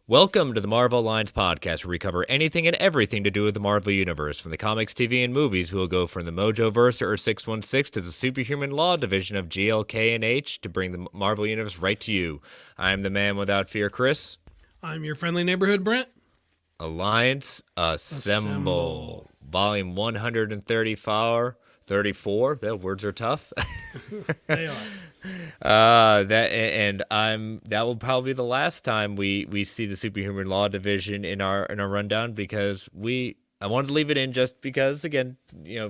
Welcome to the Marvel Alliance podcast, where we cover anything and everything to do with the Marvel Universe. From the comics, TV, and movies, we'll go from the Mojoverse to Earth 616 to the superhuman law division of GLK and H to bring the Marvel Universe right to you. I'm the man without fear, Chris. I'm your friendly neighborhood, Brent. Alliance Assemble. Volume 134. 34. That words are tough. They are. That will probably be the last time we see the superhuman law division in our rundown, because I wanted to leave it in just because, again,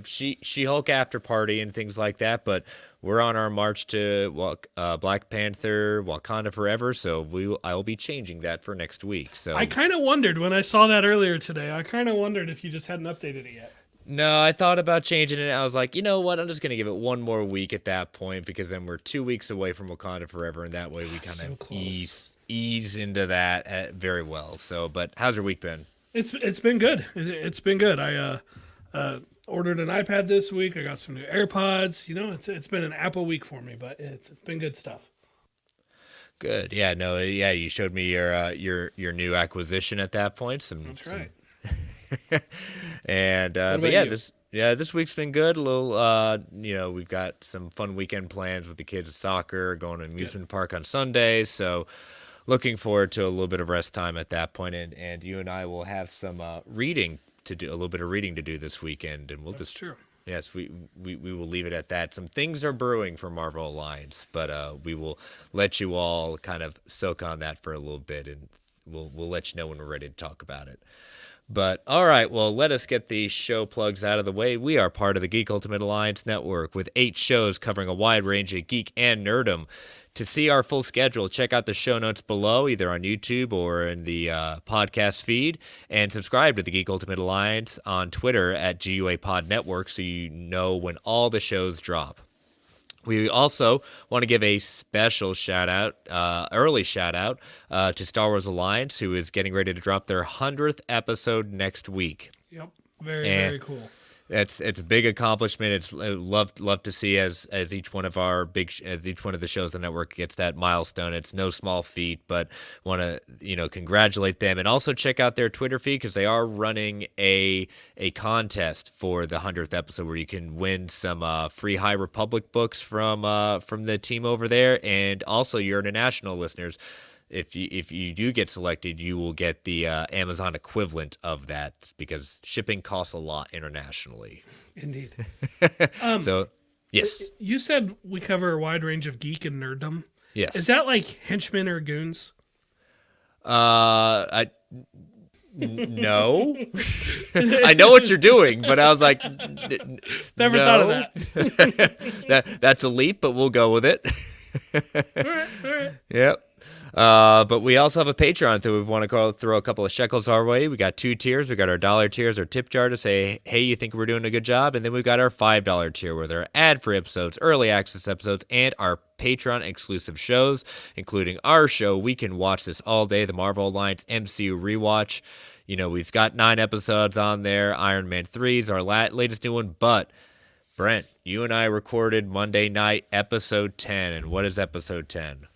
She-Hulk after party and things like that, but we're on our march to Black Panther, Wakanda Forever, so I will be changing that for next week. So I kind of wondered when I saw that earlier today. I kind of wondered if you just hadn't updated it yet. No, I thought about changing it. I was like, you know what? I'm just going to give it one more week at that point, because then we're 2 weeks away from Wakanda Forever, and that way we kind of ease into that very well. So, but how's your week been? It's been good. It's been good. I ordered an iPad this week. I got some new AirPods. It's been an Apple week for me, but it's been good stuff. Good. Yeah. No. Yeah. You showed me your new acquisition at that point. That's right. And but yeah, this week's been good. A little, we've got some fun weekend plans with the kids' soccer, going to an amusement park on Sundays. So looking forward to a little bit of rest time at that point. And you and I will have some reading to do, a little bit of reading to do this weekend, and That's true. Yes, we will leave it at that. Some things are brewing for Marvel Alliance, but we will let you all kind of soak on that for a little bit, and we'll let you know when we're ready to talk about it. But all right, well, let us get the show plugs out of the way. We are part of the Geek Ultimate Alliance Network with 8 shows covering a wide range of geek and nerdom. To see our full schedule, check out the show notes below, either on YouTube or in the podcast feed, and subscribe to the Geek Ultimate Alliance on Twitter at GUA Pod Network, so you know when all the shows drop. We also want to give a special early shout out to Star Wars Alliance, who is getting ready to drop their 100th episode next week. Yep, very cool. It's a big accomplishment. It's love to see as each one of the shows on the network gets that milestone. It's no small feat, but want to congratulate them, and also check out their Twitter feed, because they are running a contest for the 100th episode where you can win some free High Republic books from the team over there, and also your international listeners. If you do get selected, you will get the Amazon equivalent of that, because shipping costs a lot internationally. Indeed. So, yes. You said we cover a wide range of geek and nerddom. Yes. Is that like henchmen or goons? No. I know what you're doing, but I was like, never thought of that. That's a leap, but we'll go with it. All right. Yep. But we also have a Patreon, so we want to throw a couple of shekels our way. We got 2 tiers. We got our $1 tiers, our tip jar to say, hey, you think we're doing a good job? And then we've got our $5 tier, where there are ad-free episodes, early access episodes, and our Patreon exclusive shows, including our show, We Can Watch This All Day, the Marvel Alliance MCU Rewatch. We've got 9 episodes on there. Iron Man 3 is our latest new one. But, Brent, you and I recorded Monday night episode 10. And what is episode 10?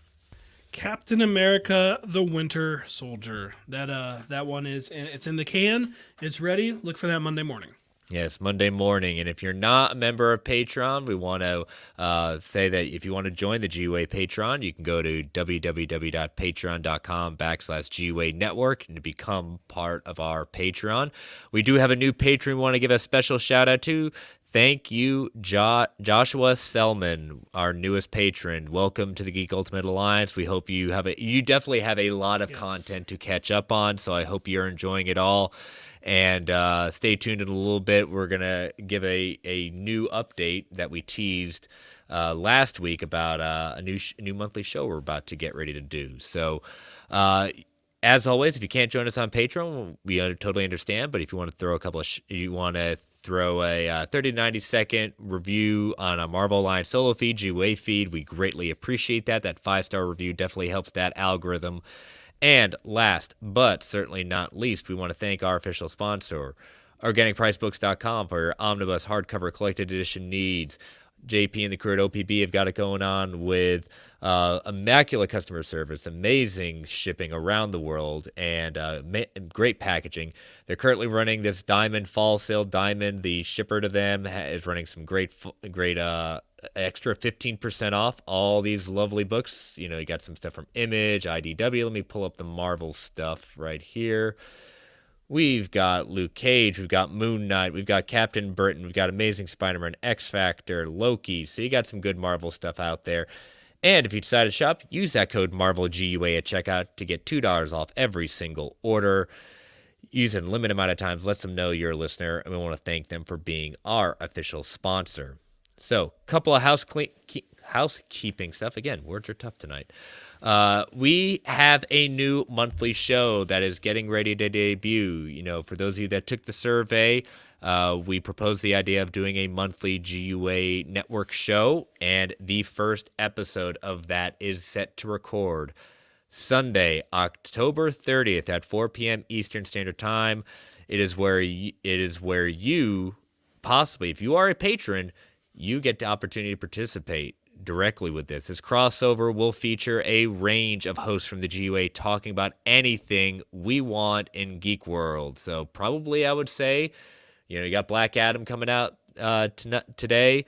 Captain America: The Winter Soldier. That one it's in the can. It's ready. Look for that Monday morning. Yes, Monday morning. And if you're not a member of Patreon, we want to say that if you want to join the GUA Patreon, you can go to www.patreon.com/GUA Network and become part of our Patreon. We do have a new patron we want to give a special shout out to. Thank you, Joshua Selman, our newest patron. Welcome to the Geek Ultimate Alliance. We hope you definitely have a lot of content to catch up on, so I hope you're enjoying it all. And stay tuned in a little bit. We're going to give a new update that we teased last week about a new monthly show we're about to get ready to do. So, as always, if you can't join us on Patreon, we totally understand. But if you want to throw throw a 30 to 90 second review on a Marvel Alliance solo feed, GUA feed, we greatly appreciate that. That 5-star review definitely helps that algorithm. And last but certainly not least, we want to thank our official sponsor, OrganicPriceBooks.com, for your omnibus hardcover collected edition needs. JP and the crew at OPB have got it going on with immaculate customer service, amazing shipping around the world, and great packaging. They're currently running this Diamond Fall Sale. Diamond, the shipper to them, is running some great extra 15% off all these lovely books. You got some stuff from Image, IDW. Let me pull up the Marvel stuff right here. We've got Luke Cage, we've got Moon Knight, we've got Captain Britain, we've got Amazing Spider-Man, X-Factor, Loki. So you got some good Marvel stuff out there. And if you decide to shop, use that code MARVELGUA at checkout to get $2 off every single order. Use it a limited amount of times. Let them know you're a listener, and we want to thank them for being our official sponsor. So, couple of housekeeping stuff. Again, words are tough tonight. We have a new monthly show that is getting ready to debut. For those of you that took the survey, we proposed the idea of doing a monthly GUA network show, and the first episode of that is set to record Sunday, October 30th at 4 p.m. Eastern Standard Time. It is where you possibly, if you are a patron, you get the opportunity to participate directly with this. This crossover will feature a range of hosts from the GUA talking about anything we want in Geek World. So probably I would say, you got Black Adam coming out today.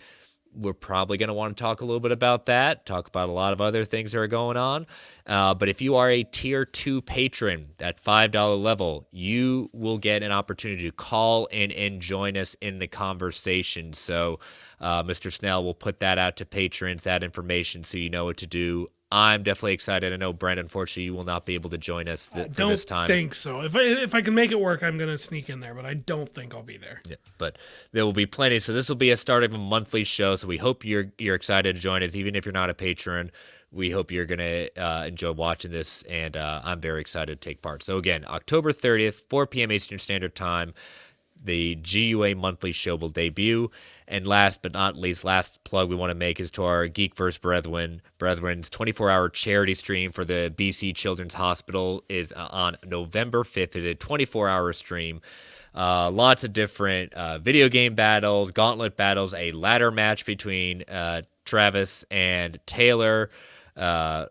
We're probably going to want to talk a little bit about that, talk about a lot of other things that are going on. But if you are a Tier 2 patron, that $5 level, you will get an opportunity to call in and join us in the conversation. So Mr. Snell will put that out to patrons, that information, so you know what to do. I'm definitely excited. I know, Brent, unfortunately, you will not be able to join us for this time. I don't think so. If I can make it work, I'm going to sneak in there, but I don't think I'll be there. Yeah, but there will be plenty. So this will be a start of a monthly show. So we hope you're excited to join us, even if you're not a patron. We hope you're going to enjoy watching this, and I'm very excited to take part. So again, October 30th, 4 p.m. Eastern Standard Time, the GUA monthly show will debut. And last but not least, last plug we want to make is to our Geekverse Brethren's 24-hour charity stream for the BC Children's Hospital is on November 5th. It's a 24-hour stream. Lots of different video game battles, gauntlet battles, a ladder match between Travis and Taylor,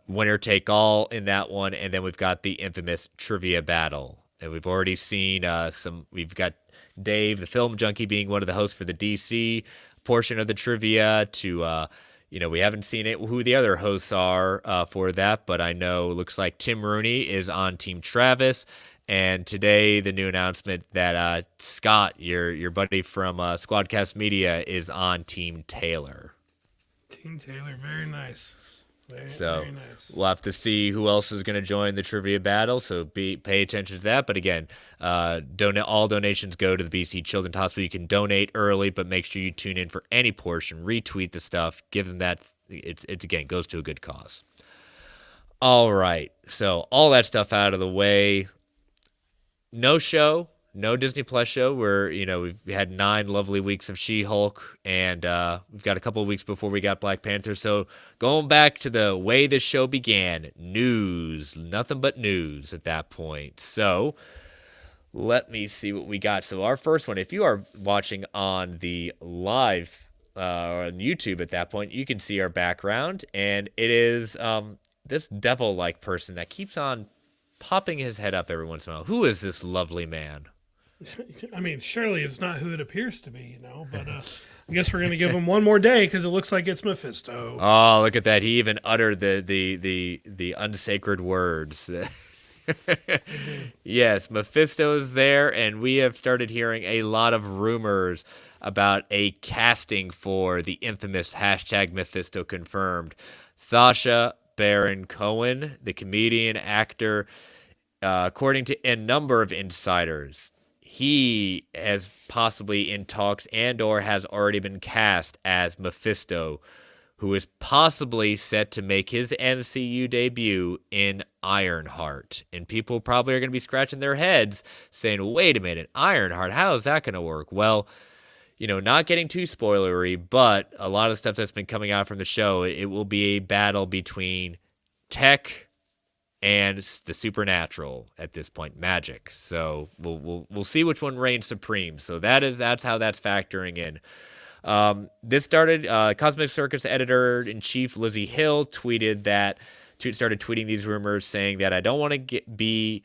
winner take all in that one, and then we've got the infamous trivia battle. And we've already seen we've got Dave, the film junkie, being one of the hosts for the DC portion of the trivia. We haven't seen who the other hosts are for that, but I know it looks like Tim Rooney is on Team Travis. And today, the new announcement that Scott, your buddy from Squadcast Media, is on Team Taylor. Team Taylor, very nice. Very nice. We'll have to see who else is going to join the trivia battle, so pay attention to that. But again, all donations go to the BC Children's Hospital. You can donate early, but make sure you tune in for any portion, retweet the stuff, give them that. It's again, goes to a good cause. All right, so all that stuff out of the way. No show. No Disney Plus show. We've had 9 lovely weeks of She-Hulk, and we've got a couple of weeks before we got Black Panther. So going back to the way this show began, news, nothing but news at that point. So let me see what we got. So our first one, if you are watching on the live on YouTube at that point, you can see our background, and it is this devil-like person that keeps on popping his head up every once in a while. Who is this lovely man? I mean, surely it's not who it appears to be, but I guess we're going to give him one more day because it looks like it's Mephisto. Oh, look at that. He even uttered the unsacred words. Yes, Mephisto is there, and we have started hearing a lot of rumors about a casting for the infamous hashtag Mephisto confirmed. Sacha Baron Coen, the comedian, actor, according to a number of insiders, he is possibly in talks and or has already been cast as Mephisto, who is possibly set to make his MCU debut in Ironheart. And people probably are going to be scratching their heads saying, wait a minute, Ironheart, how is that going to work? Well, not getting too spoilery, but a lot of stuff that's been coming out from the show, it will be a battle between tech and the supernatural at this point, magic. So we'll see which one reigns supreme. So that's how that's factoring in. This started, Cosmic Circus editor-in-chief Lizzie Hill started tweeting these rumors saying that I don't want to be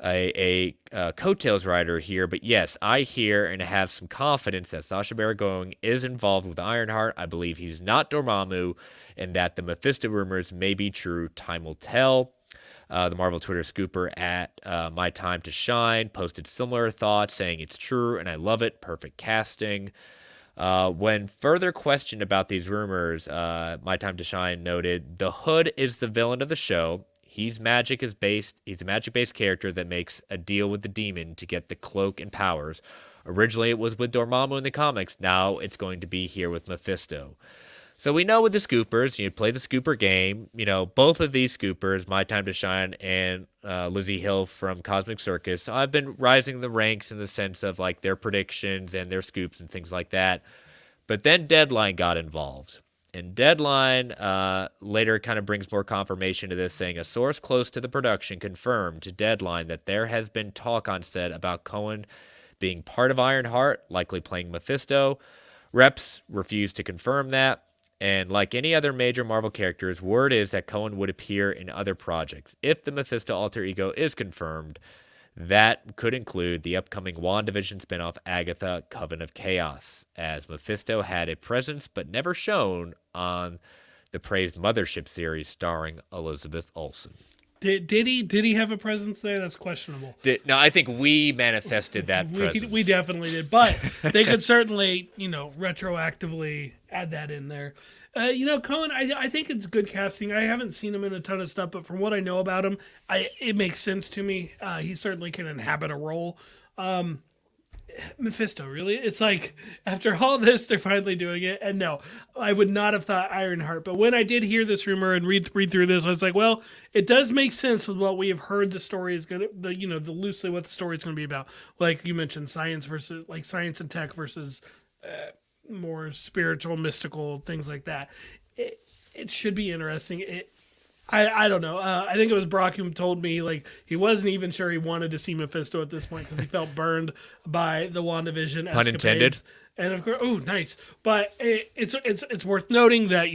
a coattails rider here, but yes, I hear and have some confidence that Sacha Baron Cohen is involved with Ironheart. I believe he's not Dormammu, and that the Mephisto rumors may be true. Time will tell. The Marvel Twitter scooper at My Time to Shine posted similar thoughts, saying it's true and I love it. Perfect casting. When further questioned about these rumors, My Time to Shine noted the Hood is the villain of the show. He's a magic-based character that makes a deal with the demon to get the cloak and powers. Originally, it was with Dormammu in the comics. Now it's going to be here with Mephisto. So we know with the scoopers, you play the scooper game. Both of these scoopers, My Time to Shine and Lizzie Hill from Cosmic Circus, I've been rising the ranks in the sense of like their predictions and their scoops and things like that. But then Deadline got involved. And Deadline later kind of brings more confirmation to this, saying a source close to the production confirmed to Deadline that there has been talk on set about Coen being part of Ironheart, likely playing Mephisto. Reps refused to confirm that. And like any other major Marvel characters, word is that Coen would appear in other projects. If the Mephisto alter ego is confirmed, that could include the upcoming WandaVision spinoff Agatha, Coven of Chaos, as Mephisto had a presence but never shown on the praised Mothership series starring Elizabeth Olsen. Did he have a presence there? That's questionable. No, I think we manifested that presence. We definitely did, but they could certainly, retroactively add that in there. Coen, I think it's good casting. I haven't seen him in a ton of stuff, but from what I know about him, it makes sense to me. He certainly can inhabit a role. Mephisto, really? It's like, after all this, they're finally doing it. And no, I would not have thought Ironheart. But when I did hear this rumor and read through this, I was like, well, it does make sense with what we have heard the story is going to, the loosely what the story is going to be about. Like you mentioned, science and tech versus more spiritual, mystical, things like that. It should be interesting. I don't know. I think it was Brock who told me like he wasn't even sure he wanted to see Mephisto at this point because he felt burned by the WandaVision. Pun intended. And of course, oh, nice. But it's worth noting that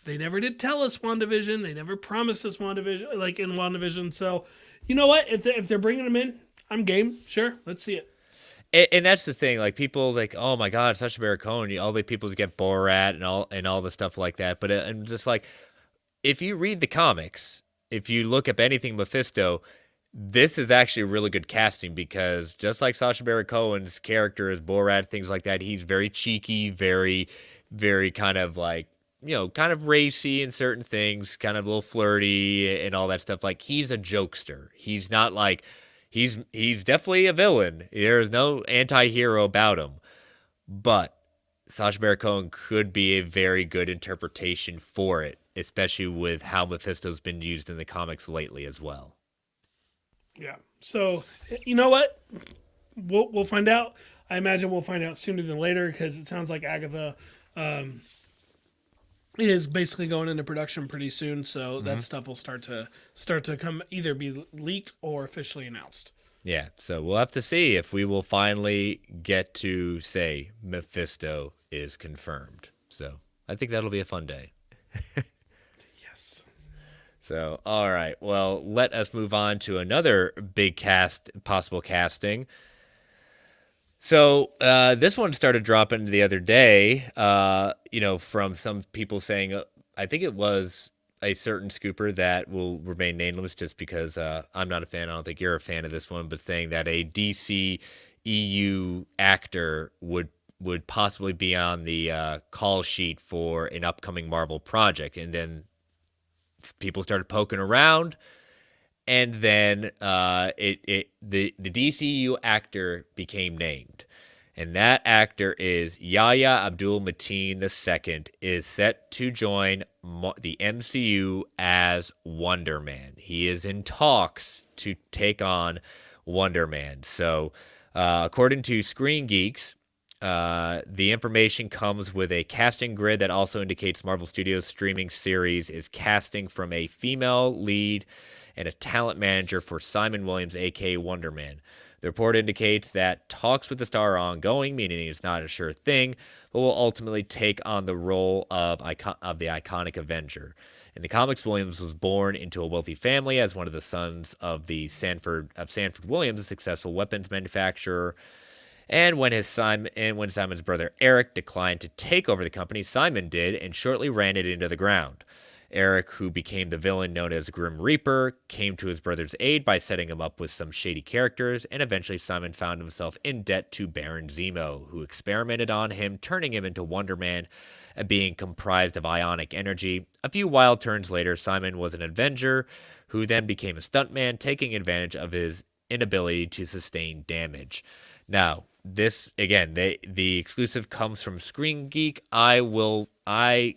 they never did tell us WandaVision. They never promised us WandaVision like in WandaVision. So you know what? If they're bringing them in, I'm game. Sure, let's see it. And that's the thing. Like people like, oh my God, Sacha Baron Cohen. All the people get Borat and all the stuff like that. But I'm just like, if you read the comics, if you look up anything Mephisto, this is actually really good casting because just like Sacha Baron Cohen's character is Borat, things like that, he's very cheeky, very, very kind of like, kind of racy in certain things, kind of a little flirty and all that stuff. Like he's a jokester. He's not like, he's definitely a villain. There's no anti-hero about him. But Sacha Baron Cohen could be a very good interpretation for it, especially with how Mephisto's been used in the comics lately as well. Yeah. So, you know what? We'll find out. I imagine we'll find out sooner than later because it sounds like Agatha is basically going into production pretty soon. So that stuff will start to come either be leaked or officially announced. Yeah, so we'll have to see if we will finally get to say Mephisto is confirmed. So I think that'll be a fun day. Yes. So, all right. Well, let us move on to another big possible casting. So this one started dropping the other day, from some people saying, I think it was a certain scooper that will remain nameless just because I'm not a fan. I don't think you're a fan of this one, but saying that a DC EU actor would possibly be on the call sheet for an upcoming Marvel project. And then people started poking around, and then the DCU actor became named. And that actor is Yahya Abdul-Mateen II, is set to join the MCU as Wonder Man. He is in talks to take on Wonder Man. So, according to Screen Geeks, the information comes with a casting grid that also indicates Marvel Studios' streaming series is casting from a female lead and a talent manager for Simon Williams, a.k.a. Wonder Man. The report indicates that talks with the star are ongoing, meaning it's not a sure thing, but will ultimately take on the role of the iconic Avenger. In the comics, Williams was born into a wealthy family as one of the sons of Sanford Williams, a successful weapons manufacturer. And when Simon's brother Eric declined to take over the company, Simon did, and shortly ran it into the ground. Eric, who became the villain known as Grim Reaper, came to his brother's aid by setting him up with some shady characters, and eventually Simon found himself in debt to Baron Zemo, who experimented on him, turning him into Wonder Man, a being comprised of ionic energy. A few wild turns later, Simon was an Avenger, who then became a stuntman, taking advantage of his inability to sustain damage. Now, this again, the exclusive comes from Screen Geek. I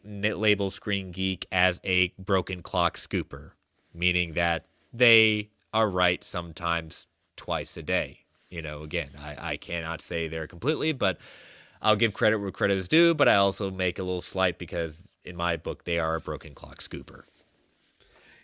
label Screen Geek as a broken clock scooper, meaning that they are right sometimes twice a day. Again, I cannot say they're completely, but I'll give credit where credit is due, but I also make a little slight because in my book, they are a broken clock scooper.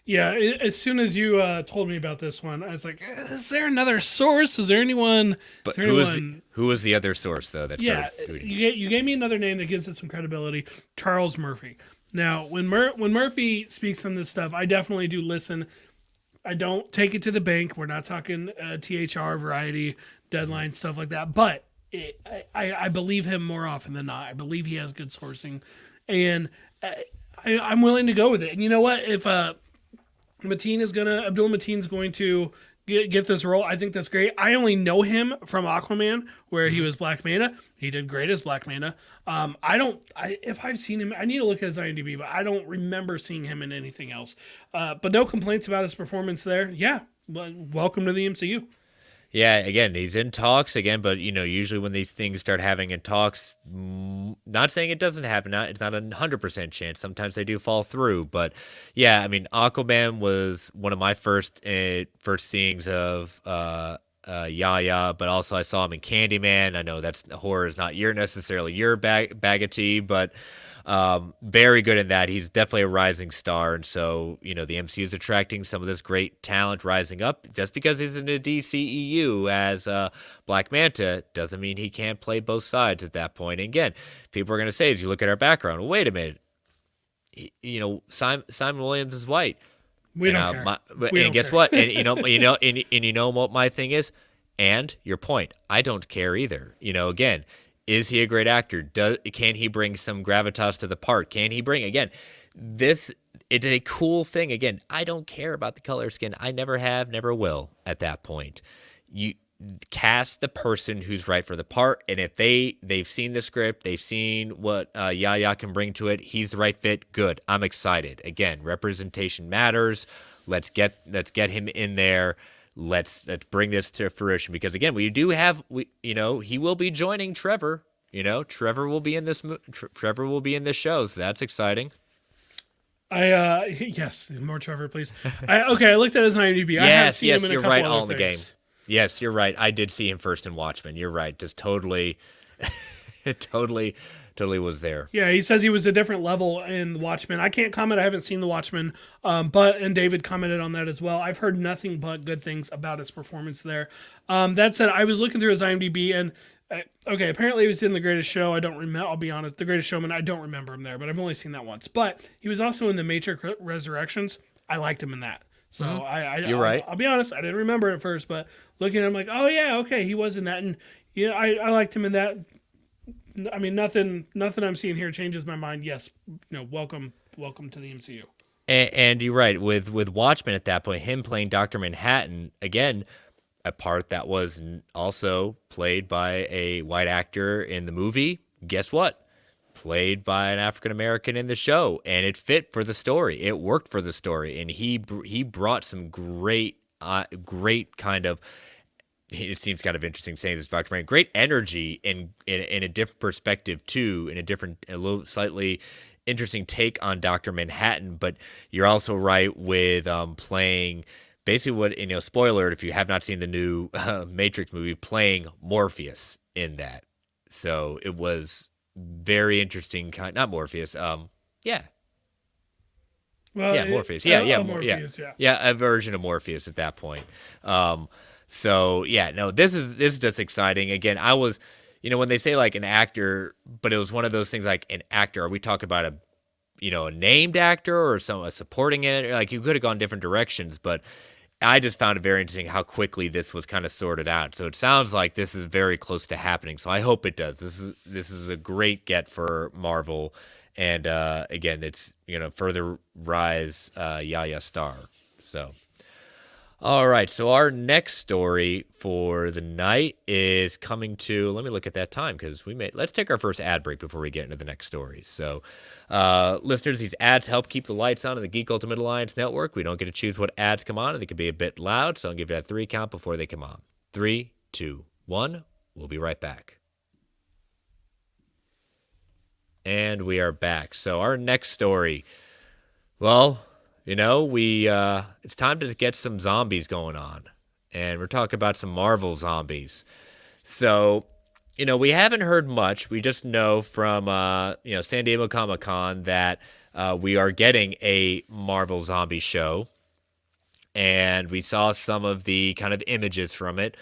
Yeah, as soon as you told me about this one, I was like, is there another source? Is there anyone? But who was the other source, though? You gave me another name that gives it some credibility, Charles Murphy. Now, when Murphy speaks on this stuff, I definitely do listen. I don't take it to the bank. We're not talking THR, Variety, Deadline, stuff like that. But I believe him more often than not. I believe he has good sourcing. And I'm willing to go with it. And you know what? If Abdul-Mateen's going to get this role, I think that's great. I only know him from Aquaman, where he was Black Manta. He did great as Black Manta. If I've seen him, I need to look at his IMDb, but I don't remember seeing him in anything else. But no complaints about his performance there. Yeah, welcome to the MCU. Yeah, again, he's in talks again, but usually when these things start having in talks, not saying it doesn't happen, it's not 100% chance. Sometimes they do fall through, but yeah, I mean, Aquaman was one of my first seeings of Yahya, but also I saw him in Candyman. I know horror is not necessarily your bag of tea, but very good in that. He's definitely a rising star, and so the MCU is attracting some of this great talent rising up. Just because he's in the DCEU as Black Manta doesn't mean he can't play both sides at that point. And again, people are going to say, as you look at our background, well, wait a minute, Simon Williams is white. We don't care. Guess what? And you know what my thing is, and your point, I don't care either. Again. Is he a great actor? Can he bring some gravitas to the part? Can he bring, again, it's a cool thing. Again, I don't care about the color skin. I never have, never will at that point. You cast the person who's right for the part, and if they've seen the script, they've seen what Yahya can bring to it, he's the right fit, good. I'm excited. Again, representation matters. Let's get him in there. Let's bring this to fruition, because again, he will be joining Trevor. Trevor will be in this. Trevor will be in this show, so that's exciting. Yes, more Trevor, please. I looked at his IMDb. Yes, you're right. All in the game. Yes, you're right. I did see him first in Watchmen. You're right. Just totally, totally was there. Yeah, he says he was a different level in Watchmen. I can't comment. I haven't seen the Watchmen, and David commented on that as well. I've heard nothing but good things about his performance there. That said, I was looking through his IMDb, and apparently he was in The Greatest Show. I don't remember. I'll be honest, The Greatest Showman. I don't remember him there, but I've only seen that once. But he was also in The Matrix Resurrections. I liked him in that. So you're right. I'll be honest. I didn't remember it at first, but looking at him like, oh yeah, okay, he was in that, and I liked him in that. I mean, nothing I'm seeing here changes my mind. Yes, welcome to the MCU. And you're right, with Watchmen at that point, him playing Dr. Manhattan, again, a part that was also played by a white actor in the movie. Guess what? Played by an African-American in the show, and it fit for the story. It worked for the story, and he brought some great kind of, it seems kind of interesting saying this, Dr. Manhattan, great energy in a different perspective too, a little slightly interesting take on Dr. Manhattan. But you're also right with playing basically what, spoiler if you have not seen the new Matrix movie, playing Morpheus in that. So it was very interesting. Not Morpheus. Yeah. Well, Morpheus. Yeah, Morpheus. Yeah, a version of Morpheus at that point. So yeah, no, this is just exciting. Again, I was, when they say like an actor, but it was one of those things like an actor. Are we talking about a named actor or a supporting it? Like you could have gone different directions, but I just found it very interesting how quickly this was kind of sorted out. So it sounds like this is very close to happening. So I hope it does. This is a great get for Marvel, and again, it's further rise Yahya star. So. All right, so our next story for the night is coming to. Let me look at that time because let's take our first ad break before we get into the next story. So, listeners, these ads help keep the lights on in the Geek Ultimate Alliance network. We don't get to choose what ads come on, and they can be a bit loud, so I'll give you that 3 count before they come on. 3, 2, 1. We'll be right back. And we are back. So our next story, well. It's time to get some zombies going on, and we're talking about some Marvel zombies. So, we haven't heard much. We just know from, San Diego Comic-Con that we are getting a Marvel zombie show, and we saw some of the kind of images from it.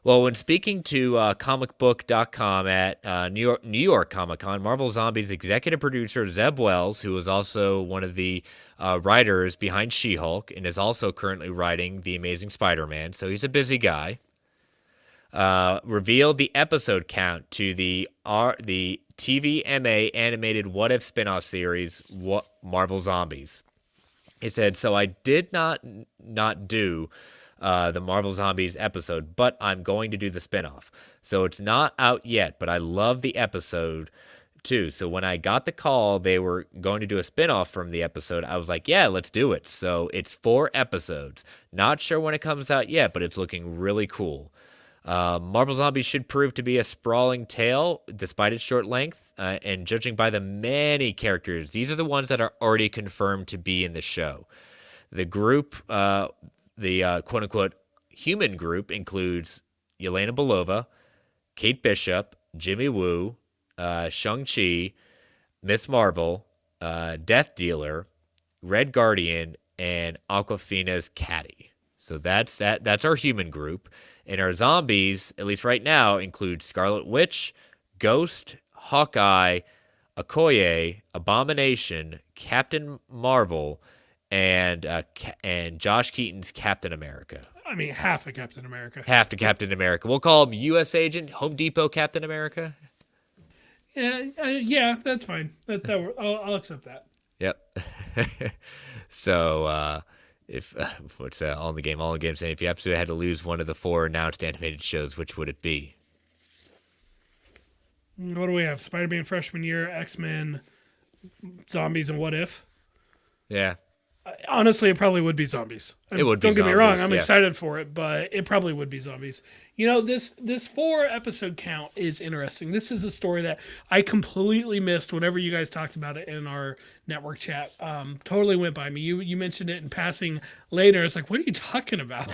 Well, when speaking to comicbook.com at New York Comic-Con, Marvel Zombies executive producer Zeb Wells, who is also one of the writers behind She-Hulk and is also currently writing The Amazing Spider-Man, so he's a busy guy, revealed the episode count to the TVMA animated What If spinoff series, Marvel Zombies. He said, so I did not do the Marvel Zombies episode, but I'm going to do the spinoff. So it's not out yet, but I love the episode too. So when I got the call they were going to do a spinoff from the episode, I was like, yeah, let's do it. So it's 4 episodes. Not sure when it comes out yet, but it's looking really cool. Marvel Zombies should prove to be a sprawling tale despite its short length, and judging by the many characters, these are the ones that are already confirmed to be in the show. The group, the quote-unquote human group, includes Yelena Belova, Kate Bishop, Jimmy Woo, Shang-Chi, Miss Marvel, Death Dealer, Red Guardian, and Aquafina's Caddy. So that's our human group. And our zombies, at least right now, include Scarlet Witch, Ghost, Hawkeye, Okoye, Abomination, Captain Marvel, and Josh Keaton's Captain America. I mean, half of Captain America. Half to Captain America. We'll call him U.S. Agent, Home Depot Captain America. Yeah, that's fine. I'll accept that. Yep. So, if what's all in the game saying, if you absolutely had to lose one of the 4 announced animated shows, which would it be? What do we have? Spider-Man freshman year, X-Men, zombies, and What If? Yeah. Honestly, it probably would be zombies. It would be Don't get me wrong, I'm yeah. excited for it, but it probably would be zombies. This 4 episode count is interesting. This is a story that I completely missed whenever you guys talked about it in our network chat. Totally went by me. You mentioned it in passing later. It's like, what are you talking about?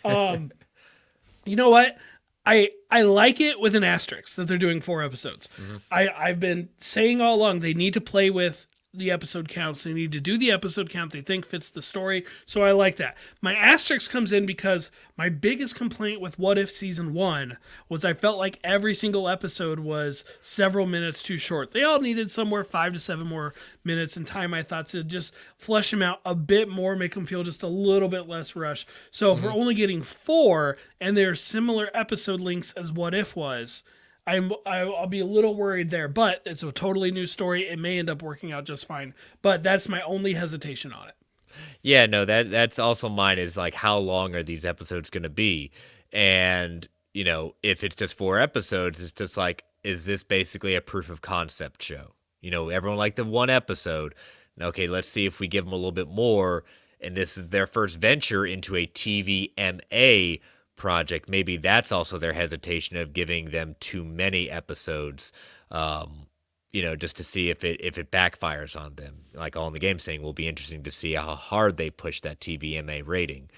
You know what? I like it with an asterisk that they're doing 4 episodes. Mm-hmm. I've been saying all along they need to play with the episode counts. They need to do the episode count they think fits the story. So I like that. My asterisk comes in because my biggest complaint with What If Season 1 was I felt like every single episode was several minutes too short. They all needed somewhere 5 to 7 more minutes in time, I thought, to just flesh them out a bit more, make them feel just a little bit less rushed. So if we're only getting 4 and they're similar episode lengths as What If was, I'll be a little worried there, but it's a totally new story. It may end up working out just fine, but that's my only hesitation on it. Yeah, no, that's also mine, is like, how long are these episodes going to be? And, if it's just 4 episodes, it's just like, is this basically a proof of concept show? Everyone liked the 1 episode. Okay, let's see if we give them a little bit more, and this is their first venture into a TVMA project. Maybe that's also their hesitation of giving them too many episodes, just to see if it backfires on them. Like All in the Game saying, will be interesting to see how hard they push that TVMA rating.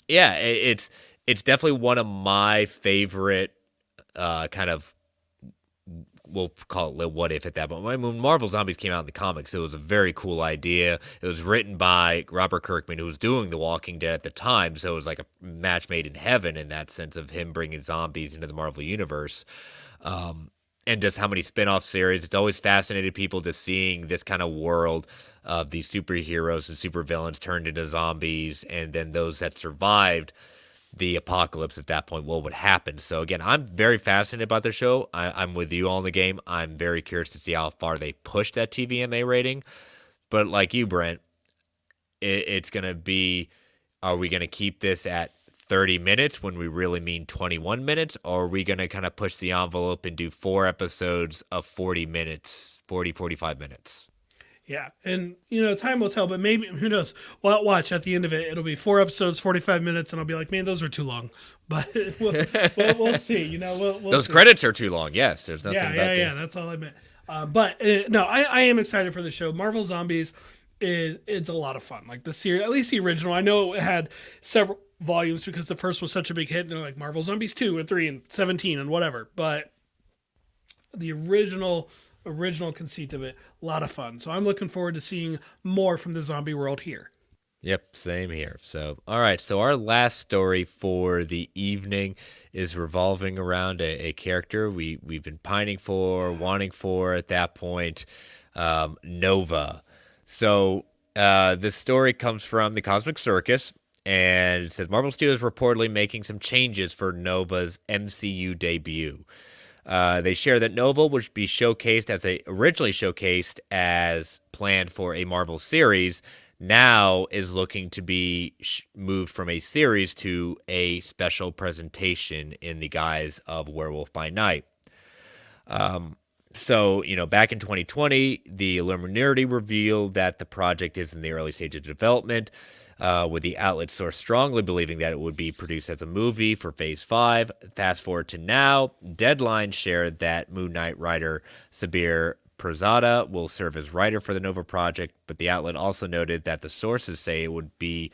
Yeah, it's definitely one of my favorite kind of we'll call it what if at that point. When Marvel Zombies came out in the comics, it was a very cool idea. It was written by Robert Kirkman, who was doing The Walking Dead at the time, so it was like a match made in heaven in that sense of him bringing zombies into the Marvel universe. And just how many spin-off series. It's always fascinated people to seeing this kind of world of these superheroes and supervillains turned into zombies, and then those that survived the apocalypse at that point, what would happen. So again, I'm very fascinated about the show. I'm with you all in the game. I'm very curious to see how far they push that TVMA rating. But like you, Brent, it's going to be, are we going to keep this at 30 minutes when we really mean 21 minutes, or are we going to kind of push the envelope and do 4 episodes of 40 minutes, 45 minutes? Yeah, and time will tell, but maybe, who knows? Well, watch at the end of it, it'll be 4 episodes, 45 minutes, and I'll be like, man, those are too long. But we'll see. We'll those see. Credits are too long. Yes, there's nothing. Yeah. That's all I meant. But no, I am excited for the show. Marvel Zombies it's a lot of fun. Like the series, at least the original. I know it had several volumes because the first was such a big hit, and they're like Marvel Zombies 2 and 3 and 17 and whatever. But the original conceit of it, a lot of fun. So I'm looking forward to seeing more from the zombie world here. Yep, same here. So, all right. So our last story for the evening is revolving around a character we've been pining for, wanting for at that point, Nova. So this story comes from the Cosmic Circus, and it says Marvel Studios reportedly making some changes for Nova's MCU debut. They share that Nova would be originally showcased as planned for a Marvel series, now is looking to be moved from a series to a special presentation in the guise of Werewolf by Night. So, back in 2020, the Illuminati revealed that the project is in the early stage of development, with the outlet source strongly believing that it would be produced as a movie for Phase 5. Fast forward to now, Deadline shared that Moon Knight writer Sabir Prozada will serve as writer for the Nova project, but the outlet also noted that the sources say it would be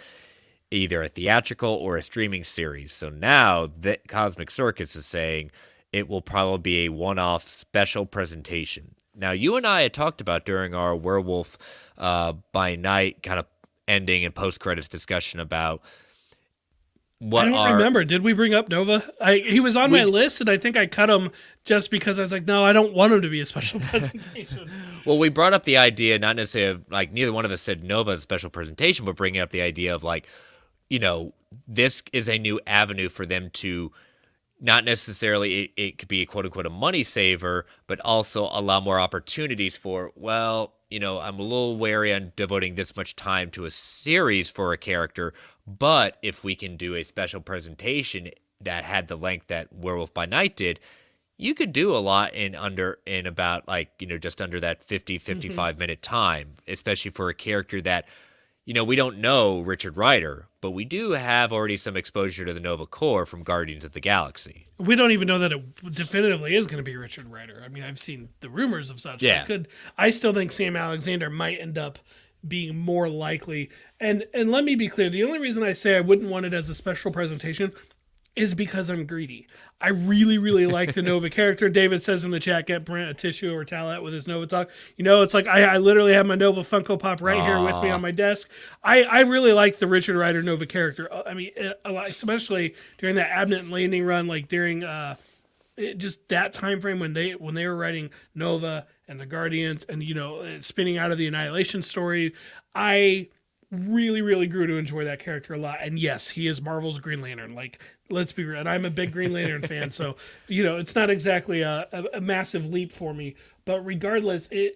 either a theatrical or a streaming series. So now the Cosmic Circus is saying it will probably be a one-off special presentation. Now, you and I had talked about during our Werewolf by Night kind of ending and post-credits discussion about what I don't remember. Did we bring up Nova? He was on my list, and I think I cut him just because I was like, no, I don't want him to be a special presentation. Well, we brought up the idea, not necessarily of, like, neither one of us said Nova is a special presentation, but bringing up the idea of, like, this is a new avenue for them to not necessarily, it could be a quote-unquote a money saver, but also allow more opportunities for, I'm a little wary on devoting this much time to a series for a character, but if we can do a special presentation that had the length that Werewolf by Night did, you could do a lot in about just under that 55 minute time, especially for a character that, we don't know Richard Rider, but we do have already some exposure to the Nova Corps from Guardians of the Galaxy. We don't even know that it definitively is going to be Richard Rider. I mean, I've seen the rumors of such. Yeah. I still think Sam Alexander might end up being more likely. And let me be clear, the only reason I say I wouldn't want it as a special presentation is because I'm greedy. I really, really like the Nova character. David says in the chat, get Brent a tissue or towelette with his Nova talk. It's like I literally have my Nova Funko Pop right here with me on my desk. I really like the Richard Rider Nova character. I mean, especially during that Abnett landing run, like during just that time frame when they were writing Nova and the Guardians and spinning out of the Annihilation story. I really, really grew to enjoy that character a lot. And yes, he is Marvel's Green Lantern. Like, let's be real. And I'm a big Green Lantern fan, so it's not exactly a massive leap for me. But regardless, if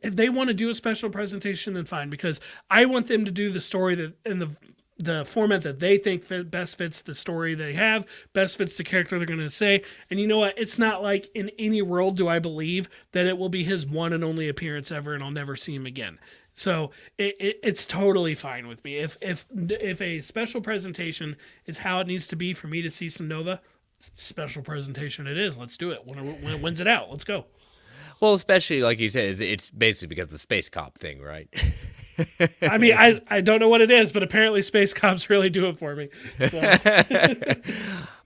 they want to do a special presentation, then fine, because I want them to do the story that in the format that they think best fits the story they have, best fits the character they're going to say. And you know what? It's not like in any world do I believe that it will be his one and only appearance ever and I'll never see him again. So it's totally fine with me. If a special presentation is how it needs to be for me to see some Nova, special presentation it is. Let's do it. When's it out? Let's go. Well, especially like you said, it's basically because of the space cop thing, right? I mean, I don't know what it is, but apparently space cops really do it for me. So.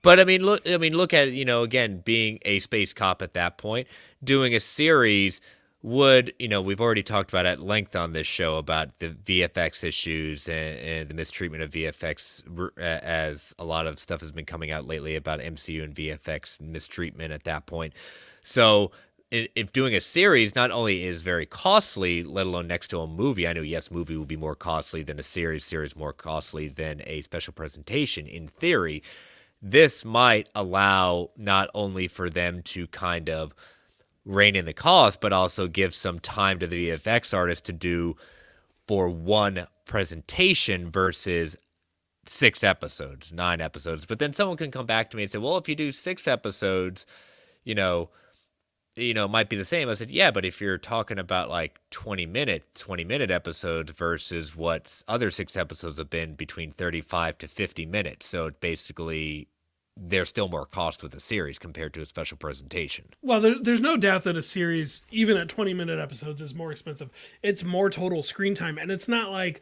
But look at it, again, being a space cop at that point, doing a series would, we've already talked about at length on this show about the VFX issues and the mistreatment of VFX, as a lot of stuff has been coming out lately about MCU and VFX mistreatment at that point. So if doing a series not only is very costly, let alone next to a movie, I know, yes, movie would be more costly than a series more costly than a special presentation in theory. This might allow not only for them to kind of rein in the cost, but also give some time to the VFX artist to do for one presentation versus 6 episodes, 9 episodes. But then someone can come back to me and say, well, if you do 6 episodes, it might be the same. I said, yeah, but if you're talking about like 20-minute episodes versus what other 6 episodes have been between 35 to 50 minutes. So basically, there's still more cost with a series compared to a special presentation. Well, there's no doubt that a series, even at 20-minute episodes, is more expensive. It's more total screen time. And it's not like,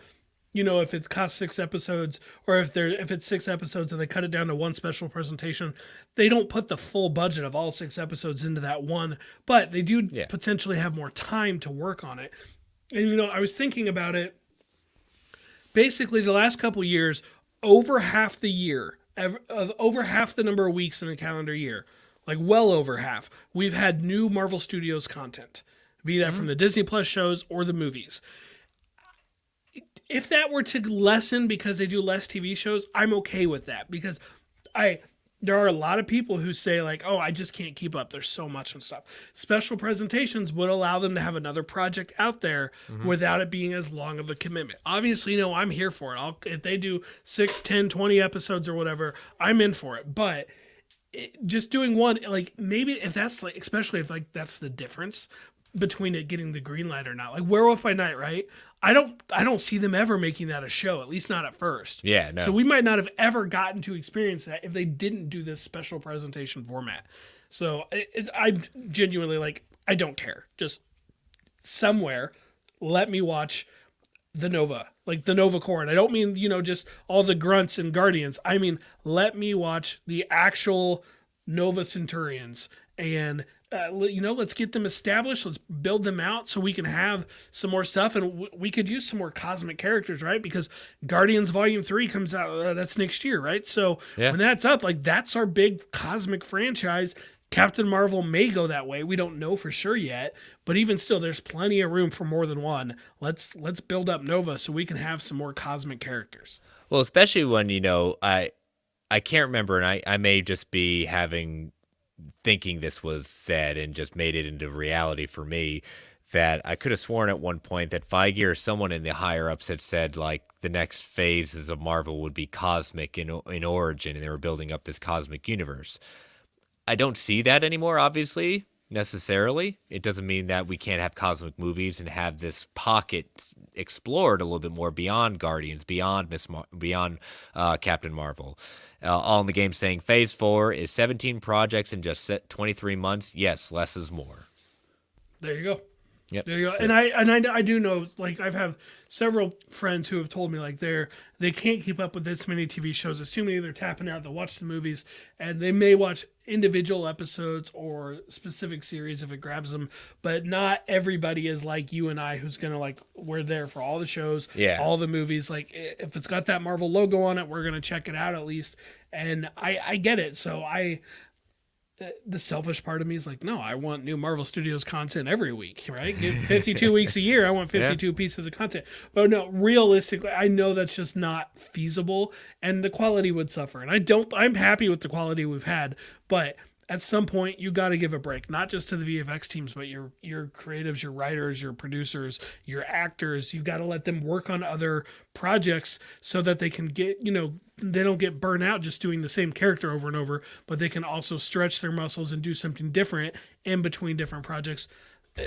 if it costs 6 episodes, or if it's 6 episodes and they cut it down to one special presentation, they don't put the full budget of all 6 episodes into that one, but they do potentially have more time to work on it. And, I was thinking about it. Basically, the last couple years, over half the year, over half the number of weeks in a calendar year, like well over half, we've had new Marvel Studios content, be that from the Disney Plus shows or the movies. If that were to lessen because they do less TV shows, I'm okay with that, because there are a lot of people who say like, oh, I just can't keep up. There's so much and stuff. Special presentations would allow them to have another project out there without it being as long of a commitment. Obviously, I'm here for it. If they do 6, 10, 20 episodes or whatever, I'm in for it. But just doing one, like maybe if that's like, especially if like that's the difference between it getting the green light or not. Like Werewolf by Night, right? I don't see them ever making that a show, at least not at first. Yeah, no. So we might not have ever gotten to experience that if they didn't do this special presentation format. So I genuinely, like, I don't care. Just somewhere, let me watch the Nova, like the Nova Corps. And I don't mean, just all the grunts and Guardians. I mean, let me watch the actual Nova Centurions and let's get them established. Let's build them out so we can have some more stuff, and we could use some more cosmic characters, right? Because Guardians Volume 3 comes out, that's next year, right? So when that's up, like that's our big cosmic franchise. Captain Marvel may go that way. We don't know for sure yet, but even still, there's plenty of room for more than one. Let's build up Nova so we can have some more cosmic characters. Well, especially when, I can't remember, and I may just be thinking this was said and just made it into reality for me, that I could have sworn at one point that Feige or someone in the higher ups had said like the next phases of Marvel would be cosmic in origin, and they were building up this cosmic universe. I don't see that anymore, obviously, necessarily. It doesn't mean that we can't have cosmic movies and have this pocket explored a little bit more beyond Guardians, beyond Captain Marvel. All in the Game saying Phase 4 is 17 projects in just 23 months. Yes, less is more. There you go. Yep. There you go. So, And I do know, like, I've had several friends who have told me like they can't keep up with this many TV shows. It's too many. They're tapping out. They'll watch the movies, and they may watch individual episodes or specific series if it grabs them. But not everybody is like you and I, who's gonna like, we're there for all the shows, all the movies. Like if it's got that Marvel logo on it, we're gonna check it out at least. And I get it. So the selfish part of me is like, no, I want new Marvel Studios content every week, right? Give 52 weeks a year. I want 52 pieces of content. But no, realistically, I know that's just not feasible, and the quality would suffer. And I'm happy with the quality we've had, but at some point you got to give a break, not just to the VFX teams, but your creatives, your writers, your producers, your actors. You've got to let them work on other projects so that they can get, they don't get burnt out just doing the same character over and over, but they can also stretch their muscles and do something different in between different projects.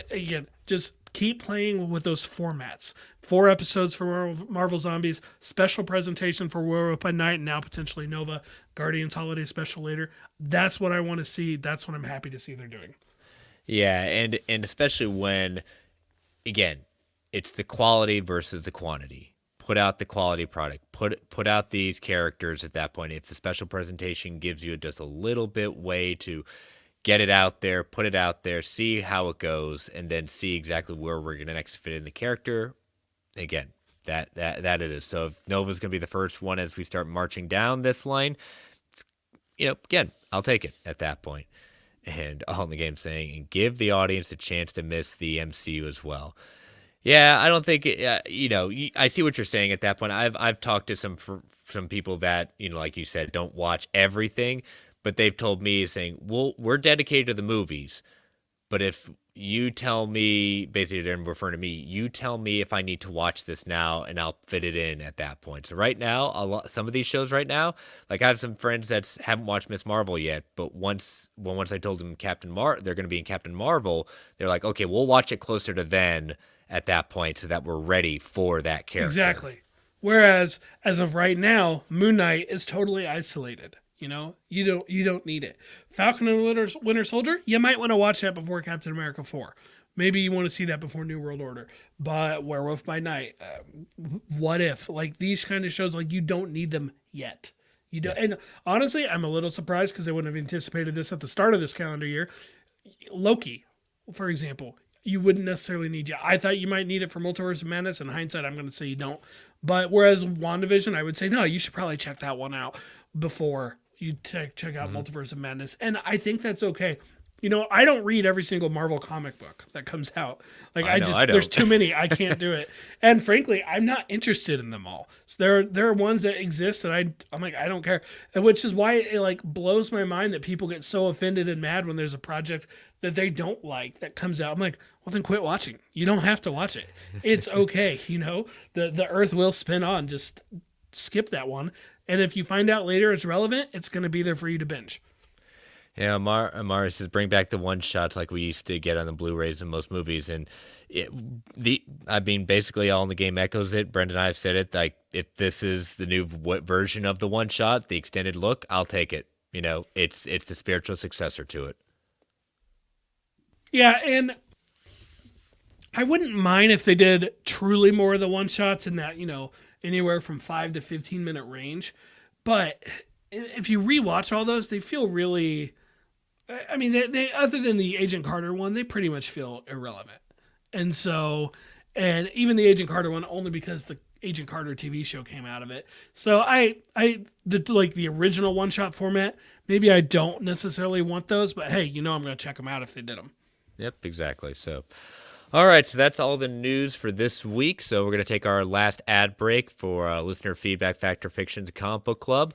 Again, just keep playing with those formats. 4 episodes for Marvel Zombies, special presentation for Werewolf by Night, and now potentially Nova, Guardians Holiday Special later. That's what I want to see. That's what I'm happy to see they're doing. Yeah, and especially when, again, it's the quality versus the quantity. put out the quality product, put out these characters at that point. If the special presentation gives you just a little bit way to get it out there, put it out there, see how it goes, and then see exactly where we're going to next fit in the character. Again, that it is. So if Nova's going to be the first one as we start marching down this line, again, I'll take it at that point. And All in the Game saying, and give the audience a chance to miss the MCU as well. Yeah, I don't think I see what you're saying at that point. I've talked to some people that like you said, don't watch everything, but they've told me saying, "Well, we're dedicated to the movies, but if you tell me," basically they're referring to me, "you tell me if I need to watch this now, and I'll fit it in at that point." So right now, some of these shows right now, like I have some friends that haven't watched Miss Marvel yet, but once I told them they're going to be in Captain Marvel, they're like, "Okay, we'll watch it closer to then." At that point, so that we're ready for that character. Exactly. Whereas, as of right now, Moon Knight is totally isolated. You don't need it. Falcon and Winter Soldier, you might want to watch that before Captain America 4. Maybe you want to see that before New World Order. But Werewolf by Night, What If, like these kind of shows, like you don't need them yet. You don't. And honestly, I'm a little surprised because I wouldn't have anticipated this at the start of this calendar year. Loki, for example. You wouldn't necessarily need you. I thought you might need it for Multiverse of Madness. In hindsight, I'm going to say you don't. But whereas WandaVision, I would say, no, you should probably check that one out before you check out Multiverse of Madness. And I think that's okay. I don't read every single Marvel comic book that comes out. Like there's too many. I can't do it. And frankly, I'm not interested in them all. So there are ones that exist that I'm like, I don't care. And which is why it like blows my mind that people get so offended and mad when there's a project that they don't like that comes out. I'm like, well then quit watching. You don't have to watch it. It's okay. The earth will spin on. Just skip that one. And if you find out later it's relevant, it's going to be there for you to binge. Yeah, Amar says bring back the one shots like we used to get on the Blu-rays in most movies, and basically All in the Game echoes it. Brendan and I have said it. Like if this is the new version of the one shot, the extended look, I'll take it. It's the spiritual successor to it. Yeah, and I wouldn't mind if they did truly more of the one shots in that anywhere from 5 to 15 minute range, but if you rewatch all those, they feel really. I mean, they other than the Agent Carter one, they pretty much feel irrelevant. And so, and even the Agent Carter one, only because the Agent Carter TV show came out of it. So the original one shot format, maybe I don't necessarily want those, but hey, I'm going to check them out if they did them. Yep, exactly. So, all right, so that's all the news for this week. So we're going to take our last ad break for listener feedback, Fact or Fiction's Comic Book Club.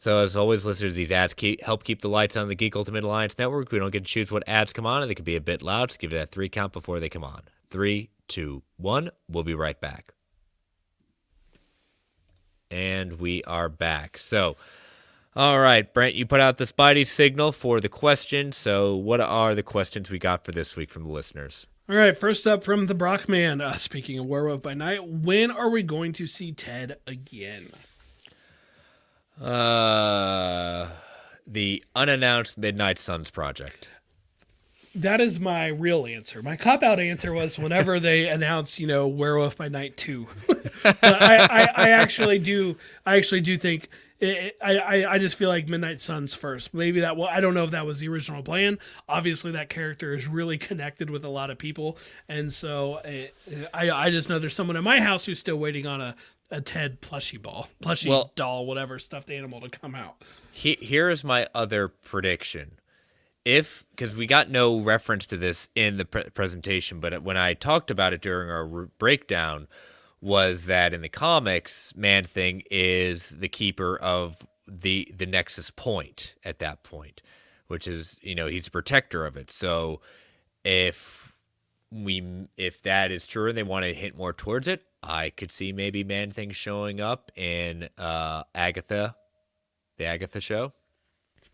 So as always, listeners, these ads help keep the lights on the Geek Ultimate Alliance Network. We don't get to choose what ads come on, and they can be a bit loud, so give it that 3 count before they come on. 3, 2, 1. We'll be right back. And we are back. So, all right, Brent, you put out the Spidey signal for the question. So what are the questions we got for this week from the listeners? All right, first up from the Brockman. Speaking of Werewolf by Night, when are we going to see Ted again? The unannounced Midnight Suns project. That is my real answer. My cop-out answer was whenever they announce, Werewolf by Night 2. I actually do think I just feel like Midnight Suns first. Maybe I don't know if that was the original plan. Obviously, that character is really connected with a lot of people, and so I just know there's someone in my house who's still waiting on a Ted plushie doll, whatever, stuffed animal to come out. Here is my other prediction. Because we got no reference to this in the presentation, but when I talked about it during our breakdown, was that in the comics, Man-Thing is the keeper of the Nexus Point at that point, which is, he's a protector of it. So if that is true and they want to hint more towards it, I could see maybe Man-Thing showing up in the Agatha show.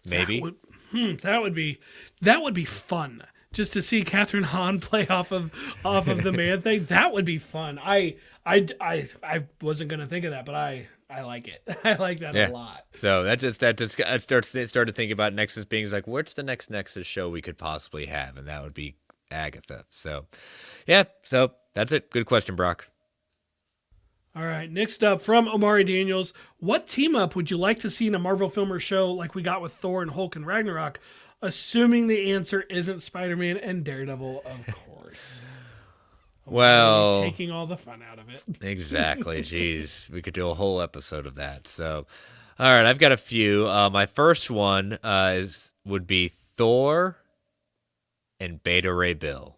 Maybe. That would be fun. Just to see Catherine Hahn play off of the Man-Thing. That would be fun. I wasn't gonna think of that, but I like it. I like that a lot. So I started thinking about Nexus being like, what's the next Nexus show we could possibly have? And that would be Agatha. So yeah, so that's it. Good question, Brock. All right, next up from Omari Daniels, what team up would you like to see in a Marvel film or show like we got with Thor and Hulk and Ragnarok? Assuming the answer isn't Spider-Man and Daredevil, of course. Well, taking all the fun out of it. Exactly. Jeez, we could do a whole episode of that. So, all right, I've got a few. My first one would be Thor and Beta Ray Bill.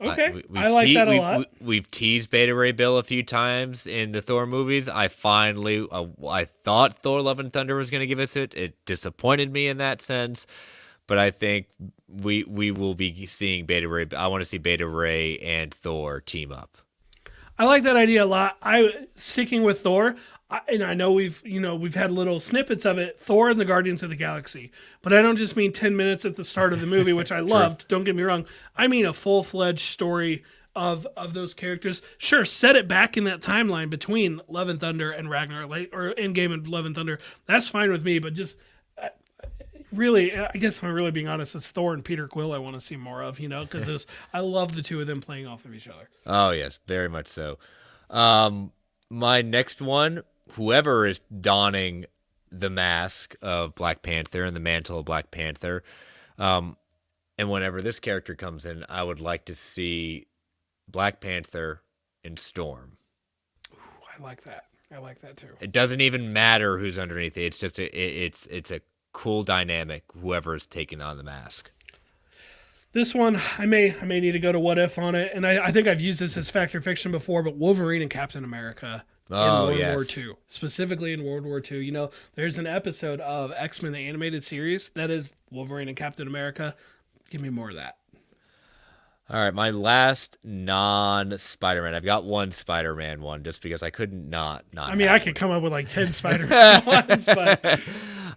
Okay, I like that a lot. We've teased Beta Ray Bill a few times in the Thor movies. I finally, I thought Thor: Love and Thunder was going to give us it. It disappointed me in that sense, but I think we will be seeing Beta Ray. I want to see Beta Ray and Thor team up. I like that idea a lot. Sticking with Thor. And I know we've had little snippets of it, Thor and the Guardians of the Galaxy. But I don't just mean 10 minutes at the start of the movie, which I loved. Don't get me wrong. I mean a full-fledged story of those characters. Sure, set it back in that timeline between Love and Thunder and Ragnarok, or Endgame and Love and Thunder. That's fine with me, but just really, I guess if I'm really being honest, it's Thor and Peter Quill I want to see more of, because I love the two of them playing off of each other. Oh, yes, very much so. My next one, whoever is donning the mask of Black Panther and the mantle of Black Panther, and whenever this character comes in, I would like to see Black Panther and Storm. Ooh, I like that. I like that too. It doesn't even matter who's underneath it. It's just it's a cool dynamic. Whoever is taking on the mask. This one, I may need to go to What If on it, and I think I've used this as Fact or Fiction before, but Wolverine and Captain America in World War II, specifically in World War II. There's an episode of X-Men, the animated series, that is Wolverine and Captain America. Give me more of that. All right, my last non-Spider-Man. I've got one Spider-Man one, just because I couldn't not. I mean, I could come up with like 10 Spider-Man ones, but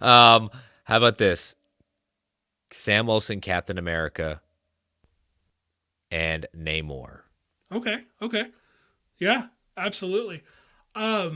how about this? Sam Wilson, Captain America, and Namor. Okay. Yeah, absolutely. All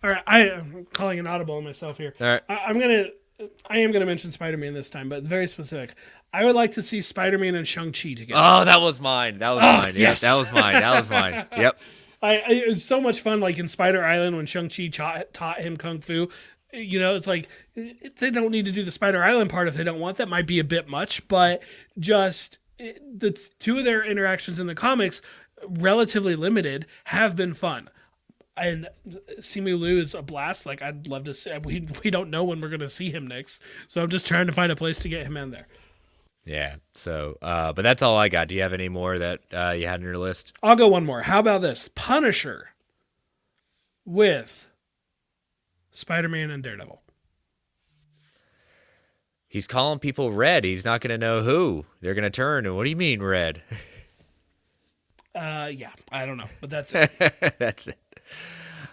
right, I'm calling an audible on myself here. All right. I am gonna mention Spider-Man this time, but very specific. I would like to see Spider-Man and Shang-Chi together. Oh, that was mine. Yes. Yes, that was mine. Yep. It was so much fun, like in Spider Island when Shang-Chi taught him Kung Fu. It's like they don't need to do the Spider Island part if they don't want. That might be a bit much, but just the two of their interactions in the comics, relatively limited, have been fun. And Simu Liu is a blast. Like, I'd love to see. We don't know when we're going to see him next, so I'm just trying to find a place to get him in there. Yeah. So, but that's all I got. Do you have any more that you had on your list? I'll go one more. How about this? Punisher with Spider-Man and Daredevil. He's calling people red. He's not going to know who. They're going to turn. And what do you mean red? Yeah, I don't know, but that's it. That's it.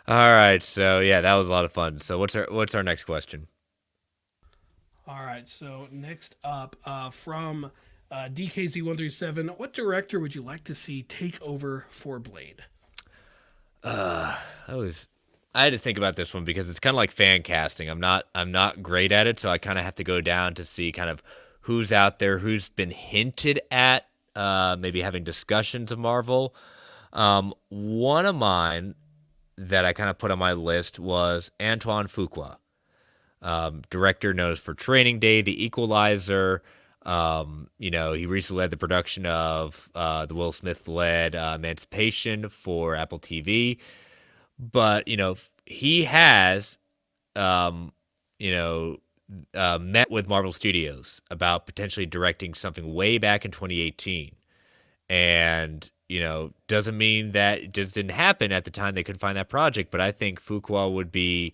All right. So yeah, that was a lot of fun. So what's our next question? All right. So next up, from DKZ137, what director would you like to see take over for Blade? I had to think about this one because it's kind of like fan casting. I'm not great at it, so I kind of have to go down to see kind of who's out there, who's been hinted at, maybe having discussions of Marvel. One of mine that I kind of put on my list was Antoine Fuqua, director known for Training Day, The Equalizer. He recently led the production of the Will Smith-led Emancipation for Apple TV. But, he has, met with Marvel Studios about potentially directing something way back in 2018. And, doesn't mean that it just didn't happen at the time they couldn't find that project. But I think Fuqua would be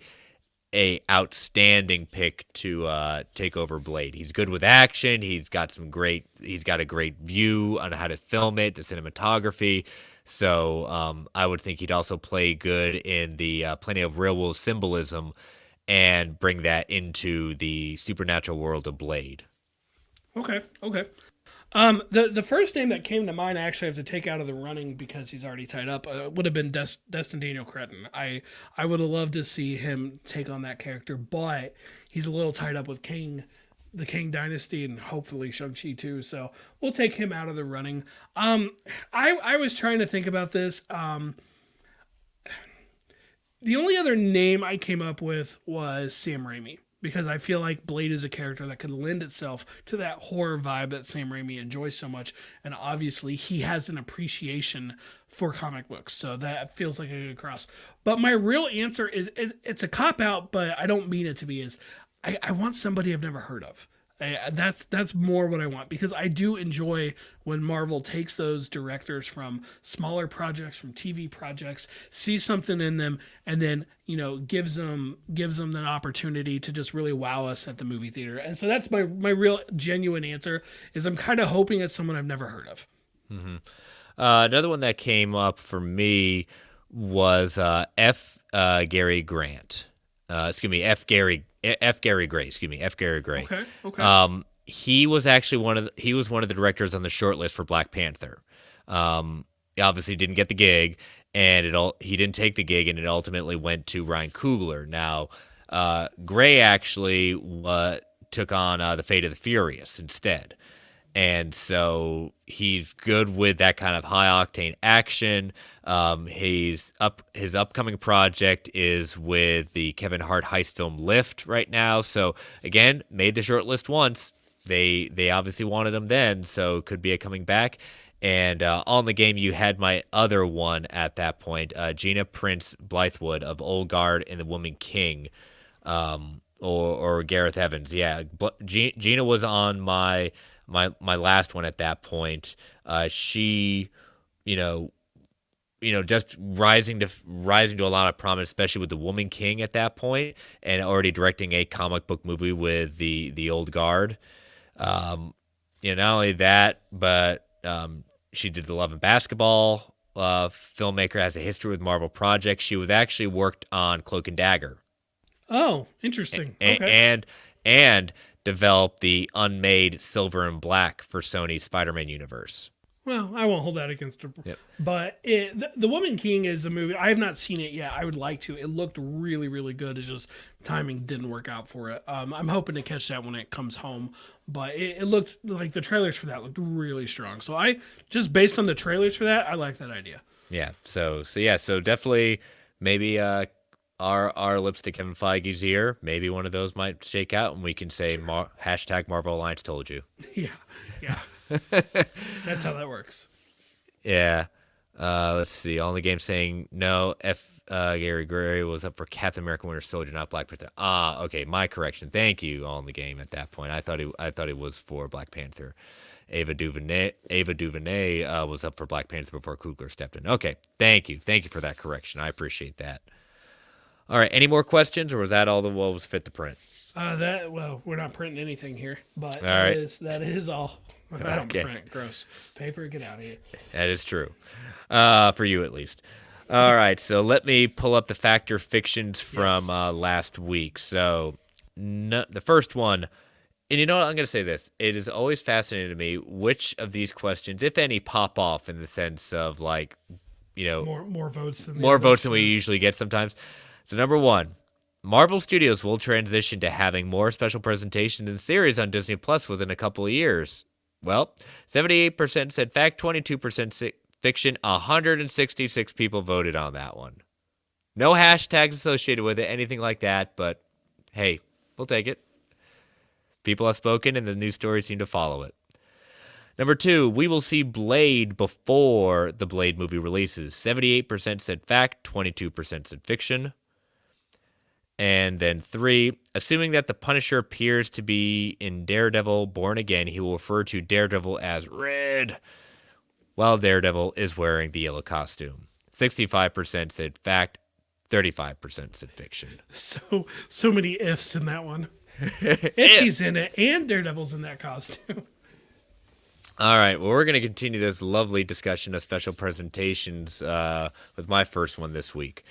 a outstanding pick to take over Blade. He's good with action. He's got a great view on how to film it, the cinematography. So I would think he'd also play good in the plenty of real world symbolism and bring that into the supernatural world of Blade. Okay. The first name that came to mind, I actually have to take out of the running because he's already tied up, would have been Destin Daniel Cretton. I would have loved to see him take on that character, but he's a little tied up with King the King Dynasty and hopefully Shang-Chi too. So we'll take him out of the running. I was trying to think about this. The only other name I came up with was Sam Raimi, because I feel like Blade is a character that could lend itself to that horror vibe that Sam Raimi enjoys so much. And obviously he has an appreciation for comic books. So that feels like a good cross. But my real answer is, it's a cop-out, but I don't mean it to be, is I want somebody I've never heard of. That's more what I want, because I do enjoy when Marvel takes those directors from smaller projects, from TV projects, sees something in them, and then gives them that opportunity to just really wow us at the movie theater. And so that's my real genuine answer, is I'm kind of hoping it's someone I've never heard of. Mm-hmm. Another one that came up for me was F. Gary Grant. F. Gary Gray. F. Gary Gray. Okay. He was actually one of the directors on the short list for Black Panther. He obviously didn't get the gig, and he didn't take the gig, and it ultimately went to Ryan Coogler. Now, Gray actually took on The Fate of the Furious instead. And so he's good with that kind of high octane action. His upcoming project is with the Kevin Hart heist film Lift right now. So again, made the short list once. They obviously wanted him then, so it could be a coming back. And on the game, you had my other one at that point, Gina Prince Blythewood of Old Guard and The Woman King, or Gareth Evans. Yeah, Gina was on my last one at that point. She, just rising to a lot of prominence, especially with The Woman King at that point, and already directing a comic book movie with the Old Guard. Not only that, but she did the Love and Basketball. Filmmaker, has a history with Marvel projects. She was actually worked on Cloak and Dagger. Oh, interesting. Okay. And developed the unmade Silver and Black for Sony's Spider-Man universe. Well, I won't hold that against her. Yep. But The Woman King is a movie. I have not seen it yet. I would like to. It looked really, really good. It's just timing didn't work out for it. I'm hoping to catch that when it comes home. But it looked like the trailers for that looked really strong. So just based on the trailers for that, I like that idea. Yeah. So definitely maybe our lips to Kevin Feige's ear. Maybe one of those might shake out, and we can say hashtag Marvel Alliance told you. Yeah. That's how that works. Yeah. Let's see. All in the game saying no. Gary Gray was up for Captain America: Winter Soldier, not Black Panther. Okay. My correction. Thank you. All in the game at that point. I thought he was for Black Panther. Ava DuVernay was up for Black Panther before Coogler stepped in. Okay. Thank you for that correction. I appreciate that. All right. Any more questions, or was that all what was fit to print? We're not printing anything here, but all right. that is all. I don't print. Gross. Paper, get out of here. That is true. For you, at least. All right, so let me pull up the fact or fictions from last week. So the first one, and you know what? I'm going to say this. It is always fascinating to me which of these questions, if any, pop off in the sense of more votes than we usually get sometimes. So number one, Marvel Studios will transition to having more special presentations and series on Disney Plus within a couple of years. Well, 78% said fact, 22% fiction, 166 people voted on that one. No hashtags associated with it, anything like that, but hey, we'll take it. People have spoken, and the news stories seem to follow it. Number two, we will see Blade before the Blade movie releases. 78% said fact, 22% said fiction. And then three, assuming that the Punisher appears to be in Daredevil Born Again, he will refer to Daredevil as Red, while Daredevil is wearing the yellow costume. 65% said fact, 35% said fiction. So many ifs in that one. If he's in it and Daredevil's in that costume. All right, well, we're going to continue this lovely discussion of special presentations with my first one this week.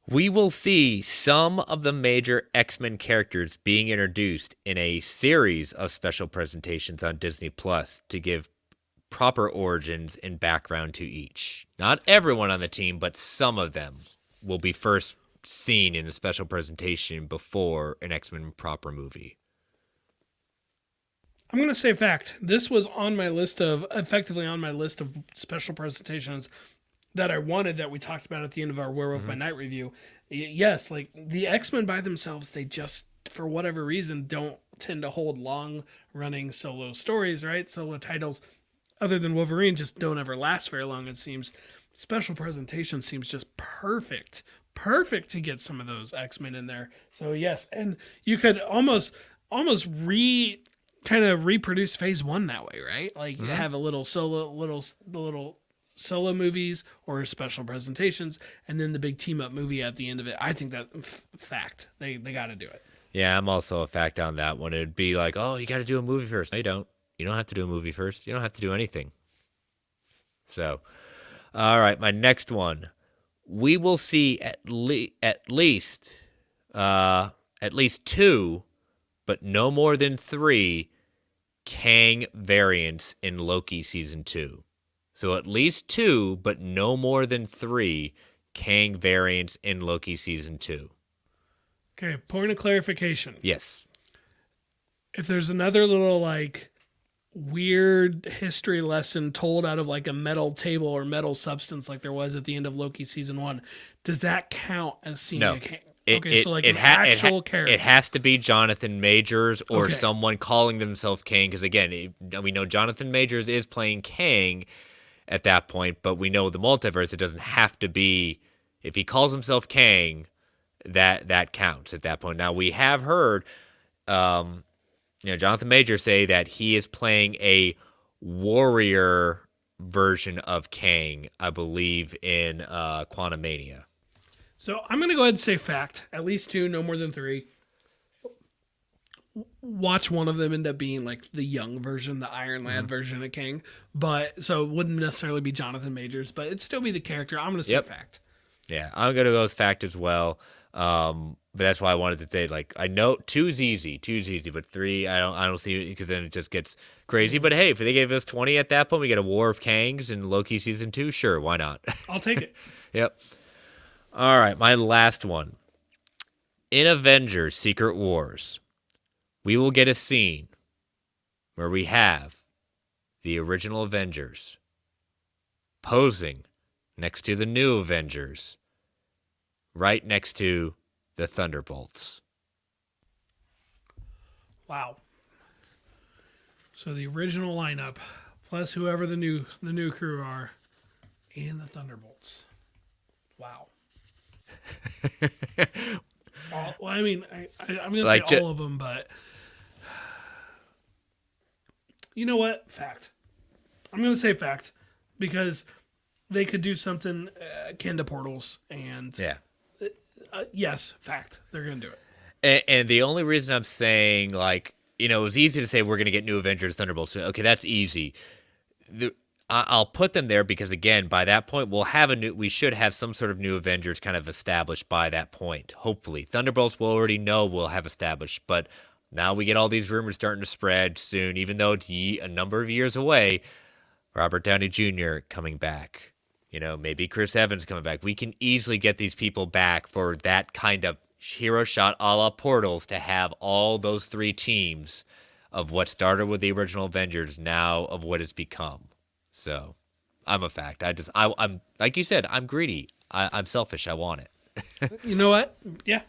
We will see some of the major X-Men characters being introduced in a series of special presentations on Disney Plus to give proper origins and background to each. Not everyone on the team, but some of them will be first seen in a special presentation before an X-Men proper movie. I'm going to say fact. This was on my list of, effectively on my list of special presentations that I wanted, that we talked about at the end of our Werewolf by Night review. Yes, like the X-Men by themselves, they just, for whatever reason, don't tend to hold long running solo stories, right? Solo titles, other than Wolverine, just don't ever last very long, it seems. Special presentation seems just perfect. Perfect to get some of those X-Men in there. So yes, and you could almost kind of reproduce phase one that way, right? Like have a little solo movies or special presentations, and then the big team up movie at the end of it. I think that fact, they got to do it. Yeah, I'm also a fact on that one. It'd be like, oh, you got to do a movie first. No, you don't. You don't have to do a movie first. You don't have to do anything. So, all right, my next one. We will see at least 2, but no more than 3 Kang variants in Loki season 2. So at least 2, but no more than 3 Kang variants in Loki season 2. Okay, point of clarification. Yes. If there's another little like weird history lesson told out of like a metal table or metal substance like there was at the end of Loki season 1, does that count as seeing a Kang? So like an actual character. It has to be Jonathan Majors or someone calling themselves Kang, because again, we know Jonathan Majors is playing Kang at that point, but we know the multiverse, it doesn't have to be, if he calls himself Kang, that counts at that point. Now we have heard Jonathan Majors say that he is playing a warrior version of Kang, I believe, in Quantumania. So I'm going to go ahead and say fact. At least 2, no more than 3. Watch one of them end up being like the young version, the Iron Lad version of Kang. But so it wouldn't necessarily be Jonathan Majors, but it'd still be the character. I'm going to say fact. Yeah, I'm going to go with fact as well. But that's why I wanted to say, like, I know 2's easy, but 3, I don't see it, because then it just gets crazy. But hey, if they gave us 20 at that point, we get a War of Kangs in Loki season 2. Sure, why not? I'll take it. Yep. All right, my last one. In Avengers Secret Wars, we will get a scene where we have the original Avengers posing next to the new Avengers, right next to the Thunderbolts. Wow. So the original lineup, plus whoever the new crew are, and the Thunderbolts. Wow. Well, I mean, I'm going to say all of them, but you know what? Fact. I'm going to say fact, because they could do something akin to Portals, and yes, fact. They're going to do it. And the only reason I'm saying, like, it was easy to say we're going to get new Avengers, Thunderbolts. Okay, that's easy. I'll put them there because, again, by that point, we should have some sort of new Avengers kind of established by that point. Hopefully. Thunderbolts we'll already know we'll have established, but now we get all these rumors starting to spread soon, even though it's a number of years away. Robert Downey Jr. coming back. Maybe Chris Evans coming back. We can easily get these people back for that kind of hero shot a la Portals, to have all those 3 teams of what started with the original Avengers, now of what it's become. So, I'm a fact. I'm like you said, I'm greedy. I'm selfish. I want it. You know what? Yeah.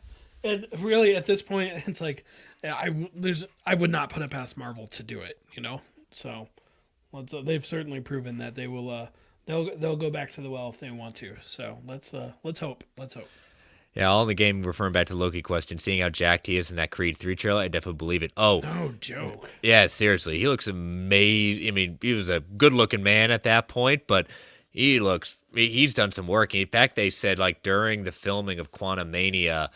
And really, at this point, it's like, I would not put it past Marvel to do it. So they've certainly proven that they will. They'll go back to the well if they want to. So let's hope. Let's hope. Yeah, all in the game, referring back to Loki question, seeing how jacked he is in that Creed 3 trailer, I definitely believe it. Oh. No joke. Yeah, seriously. He looks amazing. I mean, he was a good-looking man at that point, but he's done some work. In fact, they said, like, during the filming of Quantumania,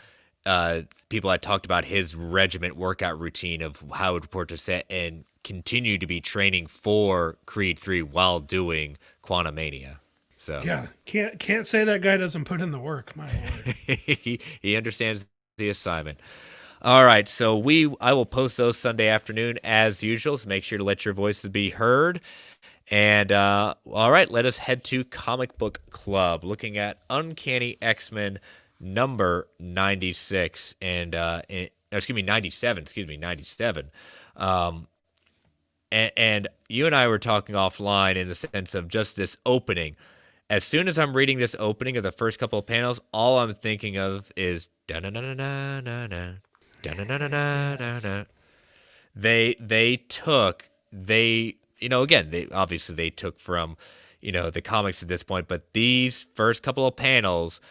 people had talked about his regiment workout routine of how it would report to set, and continue to be training for Creed 3 while doing Quantumania. So yeah, can't say that guy doesn't put in the work. My lord. he understands the assignment. All right, so I will post those Sunday afternoon as usual. So make sure to let your voices be heard. And all right, let us head to Comic Book Club, looking at Uncanny X-Men number 96 and 97. 97. And you and I were talking offline in the sense of just this opening. As soon as I'm reading this opening of the first couple of panels, all I'm thinking of is da na na na na na na da na na na na na na. They again, they obviously they took from the comics at this point, but these first couple of panels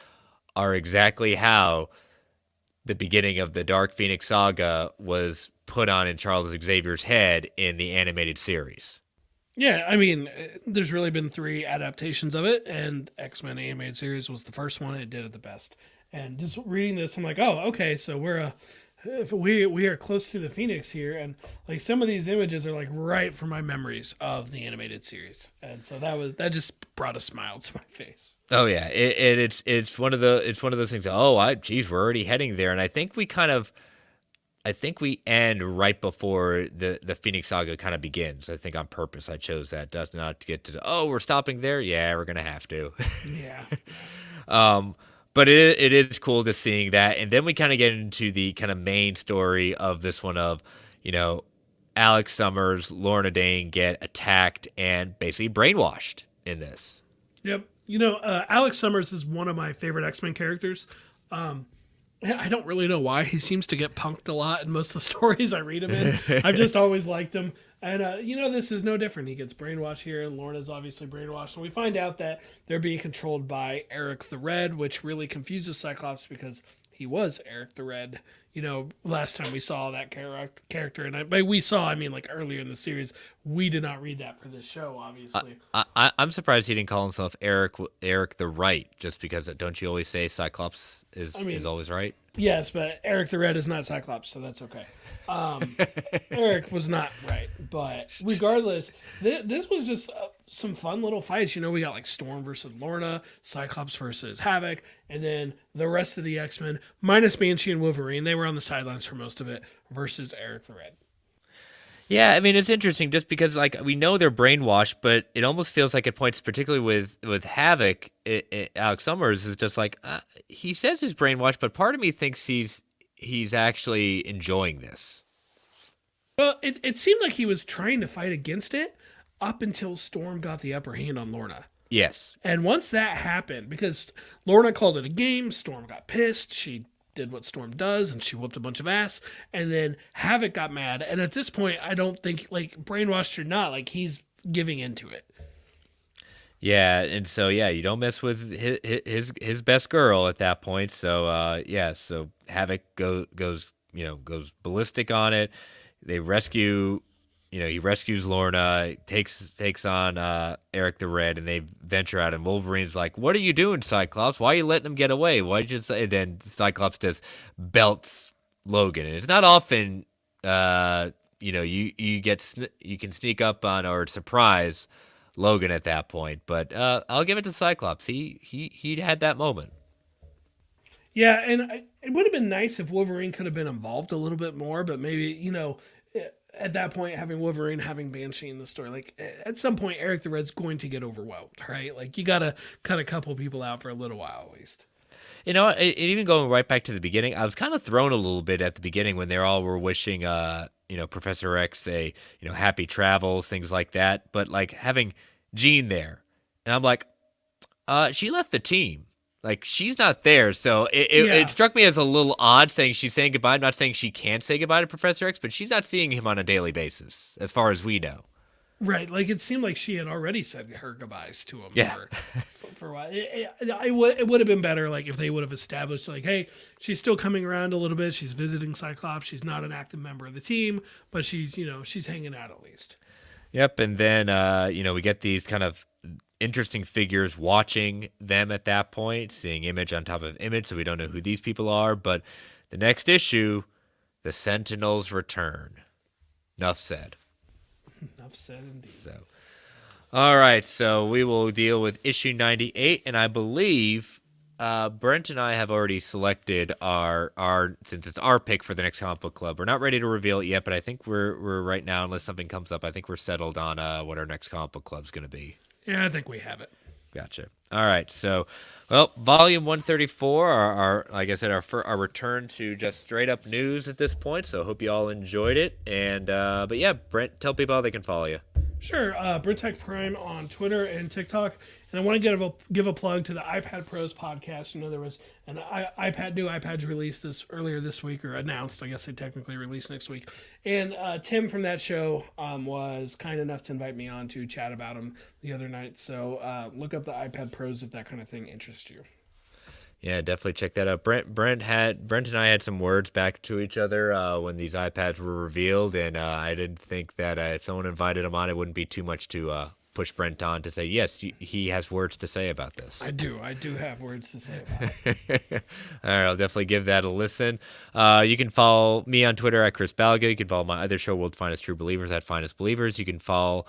are exactly how the beginning of the Dark Phoenix saga was put on in Charles Xavier's head in the animated series. Yeah, I mean, there's really been 3 adaptations of it, and X-Men animated series was the first one. It did it the best. And just reading this, I'm like, oh, okay, so we are close to the Phoenix here, and like some of these images are like right from my memories of the animated series, and so that just brought a smile to my face. Oh yeah, it's one of those things. Oh, geez, we're already heading there, and I think we end right before the Phoenix Saga kind of begins. I think on purpose I chose that, just not to get to we're stopping there. Yeah, we're gonna have to. Yeah. But it is cool to seeing that, and then we kind of get into the kind of main story of this one of Alex Summers, Lorna Dane get attacked and basically brainwashed in this. Yep. Alex Summers is one of my favorite X-Men characters. I don't really know why. He seems to get punked a lot in most of the stories I read him in. I've just always liked him. And, this is no different. He gets brainwashed here, and Lorna's obviously brainwashed. And we find out that they're being controlled by Eric the Red, which really confuses Cyclops because he was Eric the Red, last time we saw that character. And by we saw, I mean like earlier in the series. We did not read that for this show, obviously. I'm surprised he didn't call himself Eric the Right, just because don't you always say Cyclops is always right? Yes, but Eric the Red is not Cyclops, so that's okay. Eric was not right, but regardless, this was just some fun little fights. We got like Storm versus Lorna, Cyclops versus Havoc, and then the rest of the X-Men, minus Banshee and Wolverine, they were on the sidelines for most of it, versus Eric the Red. Yeah, I mean, it's interesting just because, like, we know they're brainwashed, but it almost feels like it points, particularly with Havoc, Alex Summers is just like, he says he's brainwashed, but part of me thinks he's actually enjoying this. Well, it seemed like he was trying to fight against it up until Storm got the upper hand on Lorna. Yes. And once that happened, because Lorna called it a game, Storm got pissed, she did what Storm does, and she whooped a bunch of ass, and then Havoc got mad, and at this point, I don't think, like, brainwashed or not, like, he's giving into it. Yeah, and so, you don't mess with his best girl at that point, so, so Havoc goes ballistic on it. They rescue, he rescues Lorna, takes on Eric the Red, and they venture out. And Wolverine's like, "What are you doing, Cyclops? Why are you letting him get away? Why did you say?" And then Cyclops just belts Logan, and it's not often, you can sneak up on or surprise Logan at that point. But I'll give it to Cyclops. He had that moment. Yeah, and it would have been nice if Wolverine could have been involved a little bit more, but maybe, at that point, having Wolverine, having Banshee in the story, like, at some point, Eric the Red's going to get overwhelmed, right? Like, you got to cut a couple people out for a little while, at least. Even going right back to the beginning, I was kind of thrown a little bit at the beginning when they all were wishing, Professor X happy travels, things like that. But, like, having Jean there, and I'm like, she left the team. Like, she's not there, so it struck me as a little odd saying she's saying goodbye. I'm not saying she can't say goodbye to Professor X, but she's not seeing him on a daily basis, as far as we know. Right, like, it seemed like she had already said her goodbyes to him Yeah. for a while. It would have been better, like, if they would have established, like, hey, she's still coming around a little bit. She's visiting Cyclops. She's not an active member of the team, but she's hanging out at least. Yep, and then, we get these kind of interesting figures watching them at that point, seeing image on top of image, so we don't know who these people are. But the next issue, the Sentinels return. Enough said. Enough said, indeed. So, all right, so we will deal with issue 98, and I believe Brent and I have already selected our since it's our pick for the next comic book club. We're not ready to reveal it yet, but I think we're right now, unless something comes up, I think we're settled on what our next comic book club is going to be. Yeah, I think we have it. Gotcha. All right. So, well, volume 134, our like I said, our return to just straight up news at this point. So, hope you all enjoyed it. And but yeah, Brent, tell people how they can follow you. Sure, BritTech Prime on Twitter and TikTok. And I want to give a plug to the iPad Pros podcast. You know, there was an new iPads released earlier this week, or announced. I guess they technically release next week. And Tim from that show was kind enough to invite me on to chat about them the other night. So look up the iPad Pros if that kind of thing interests you. Yeah, definitely check that out. Brent and I had some words back to each other when these iPads were revealed, and I didn't think that if someone invited him on, it wouldn't be too much to push Brent on to say, yes, he has words to say about this. I do have words to say about it. All right, I'll definitely give that a listen. You can follow me on Twitter at Chris Balgo. You can follow my other show, World's Finest True Believers, at Finest Believers. You can follow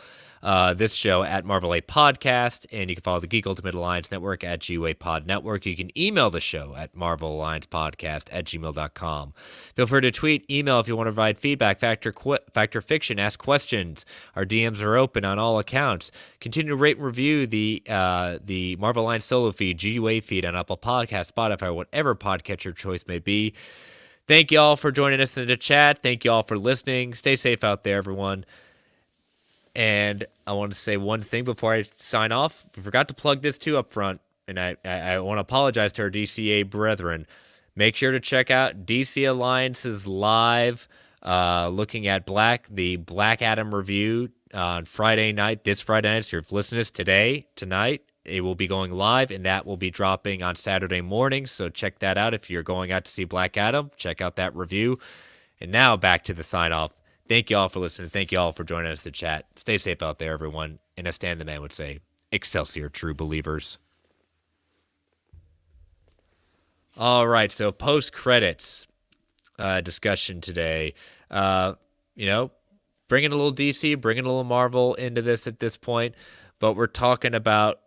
this show at Marvel A Podcast, and you can follow the Geek Ultimate Alliance Network at GUA Pod Network. You can email the show at marvelalliancepodcast@gmail.com. Feel free to tweet, email if you want to provide feedback, factor fiction, ask questions. Our DMs are open on all accounts. Continue to rate and review the Marvel Alliance solo feed, GUA feed on Apple Podcasts, Spotify, whatever podcatcher choice may be. Thank you all for joining us in the chat. Thank you all for listening. Stay safe out there, everyone. And I want to say one thing before I sign off. I forgot to plug this too up front, and I want to apologize to our DCA brethren. Make sure to check out DC Alliance's live, looking at the Black Adam review on Friday night, this Friday night. So if you're listening to this tonight, it will be going live, and that will be dropping on Saturday morning. So check that out. If you're going out to see Black Adam, check out that review. And now back to the sign off. Thank you all for listening. Thank you all for joining us to chat. Stay safe out there, everyone. And as Stan the Man would say, Excelsior, true believers. All right, so post-credits discussion today. Bringing a little DC, bringing a little Marvel into this at this point. But we're talking about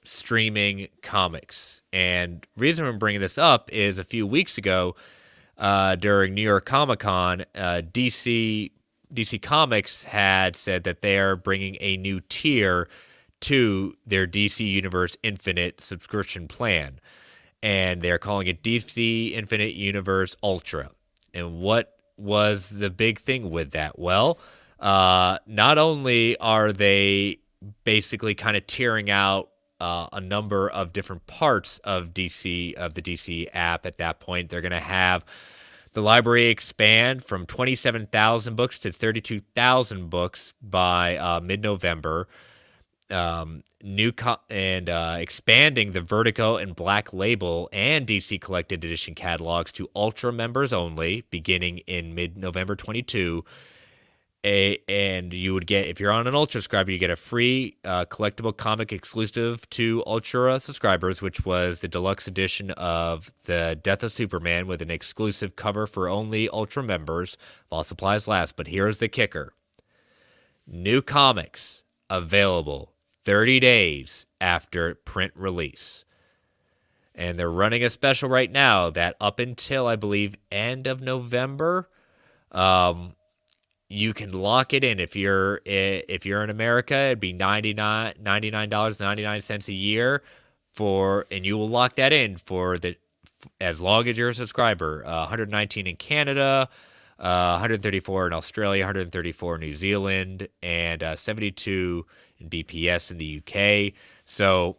streaming comics. And the reason I'm bringing this up is a few weeks ago, during New York Comic-Con, DC Comics had said that they are bringing a new tier to their DC Universe Infinite subscription plan, and they're calling it DC Infinite Universe Ultra. And what was the big thing with that? Well, not only are they basically kind of tearing out a number of different parts of the DC app at that point, they're going to have the library expand from 27,000 books to 32,000 books by mid-November. Expanding the Vertigo and Black Label and DC Collected Edition catalogs to Ultra members only, beginning in mid-November 22. And you would get, if you're on an Ultra subscriber, you get a free collectible comic exclusive to Ultra subscribers, which was the deluxe edition of The Death of Superman with an exclusive cover for only Ultra members while supplies last. But here's the kicker. New comics available 30 days after print release. And they're running a special right now that up until, I believe, end of November, you can lock it in. If you're in America, it'd be $99.99 a year and you will lock that in as long as you're a subscriber. 119 in Canada, 134 in Australia, 134 in New Zealand, and 72 in BPS in the UK. So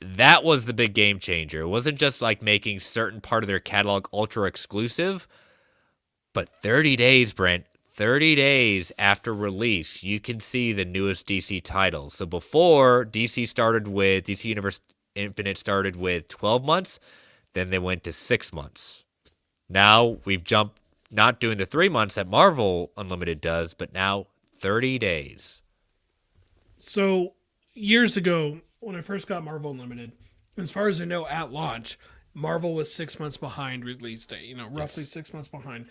that was the big game changer. It wasn't just like making certain part of their catalog ultra exclusive, but 30 days, Brent. 30 days after release, you can see the newest DC titles. So before, DC Universe Infinite started with 12 months, then they went to 6 months. Now we've jumped, not doing the 3 months that Marvel Unlimited does, but now 30 days. So years ago, when I first got Marvel Unlimited, as far as I know, at launch, Marvel was 6 months behind release date, roughly 6 months behind.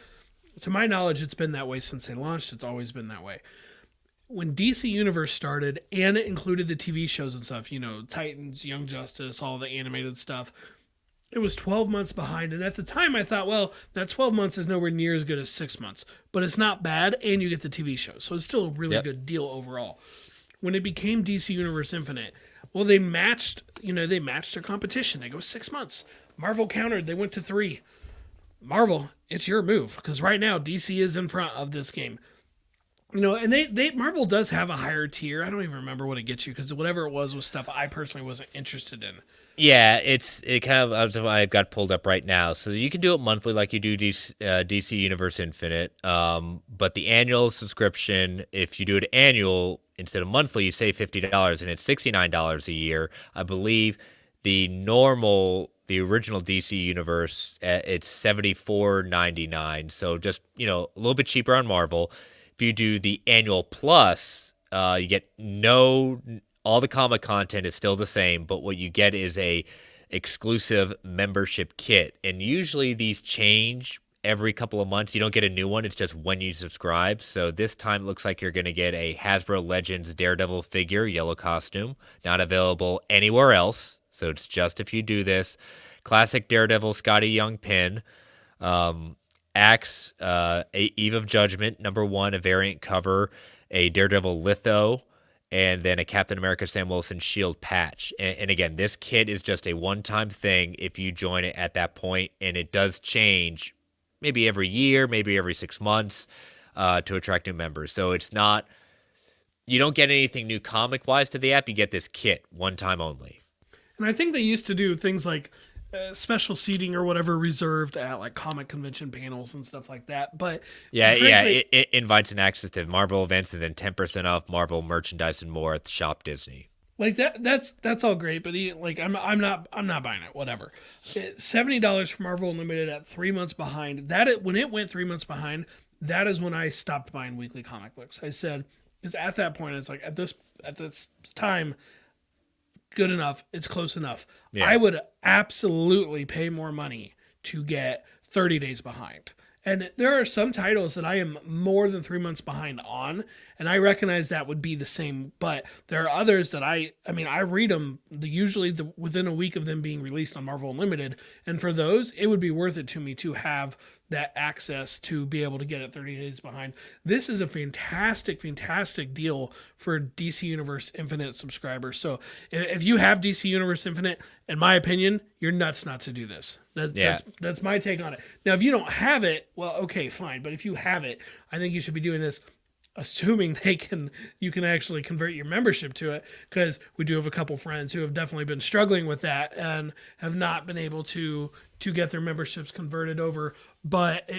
To my knowledge, it's been that way since they launched. It's always been that way. When DC Universe started, and it included the TV shows and stuff, Titans, Young Justice, all the animated stuff, it was 12 months behind. And at the time, I thought, well, that 12 months is nowhere near as good as 6 months. But it's not bad, and you get the TV show. So it's still a really good deal overall. When it became DC Universe Infinite, Well, they matched, they matched their competition. They go 6 months. Marvel countered. They went to 3. Marvel, it's your move because right now DC is in front of this game. And they Marvel does have a higher tier. I don't even remember what it gets you because whatever it was stuff I personally wasn't interested in. Yeah, it kind of I've got pulled up right now, so you can do it monthly like you do DC Universe Infinite. But the annual subscription, if you do it annual instead of monthly, you save $50, and it's $69 a year. I believe the original DC Universe, it's $74.99. So just a little bit cheaper on Marvel. If you do the annual plus, you get all the comic content is still the same, but what you get is a exclusive membership kit. And usually these change every couple of months. You don't get a new one. It's just when you subscribe. So this time it looks like you're going to get a Hasbro Legends Daredevil figure, yellow costume, not available anywhere else. So it's just if you do this. Classic Daredevil Scotty Young pin. Axe, Eve of Judgment, #1, a variant cover, a Daredevil litho, and then a Captain America Sam Wilson shield patch. And again, this kit is just a one-time thing if you join it at that point, and it does change maybe every year, maybe every 6 months to attract new members. So it's not, you don't get anything new comic-wise to the app. You get this kit one time only. And I think they used to do things like special seating or whatever reserved at like comic convention panels and stuff like that. But frankly, it invites an access to Marvel events and then 10% off Marvel merchandise and more at the Shop Disney. Like that's all great, but I'm not buying it. Whatever. $70 for Marvel Unlimited at 3 months behind. When it went 3 months behind, that is when I stopped buying weekly comic books. I said, because at that point it's like at this time, good enough. It's close enough. Yeah. I would absolutely pay more money to get 30 days behind. And there are some titles that I am more than 3 months behind on, and I recognize that would be the same. But there are others that I read them usually within a week of them being released on Marvel Unlimited, and for those, it would be worth it to me to have that access to be able to get it 30 days behind. This is a fantastic, fantastic deal for DC Universe Infinite subscribers. So if you have DC Universe Infinite, in my opinion, you're nuts not to do this. That's my take on it. Now, if you don't have it, well, okay, fine. But if you have it, I think you should be doing this, assuming you can actually convert your membership to it, because we do have a couple friends who have definitely been struggling with that and have not been able to get their memberships converted over. But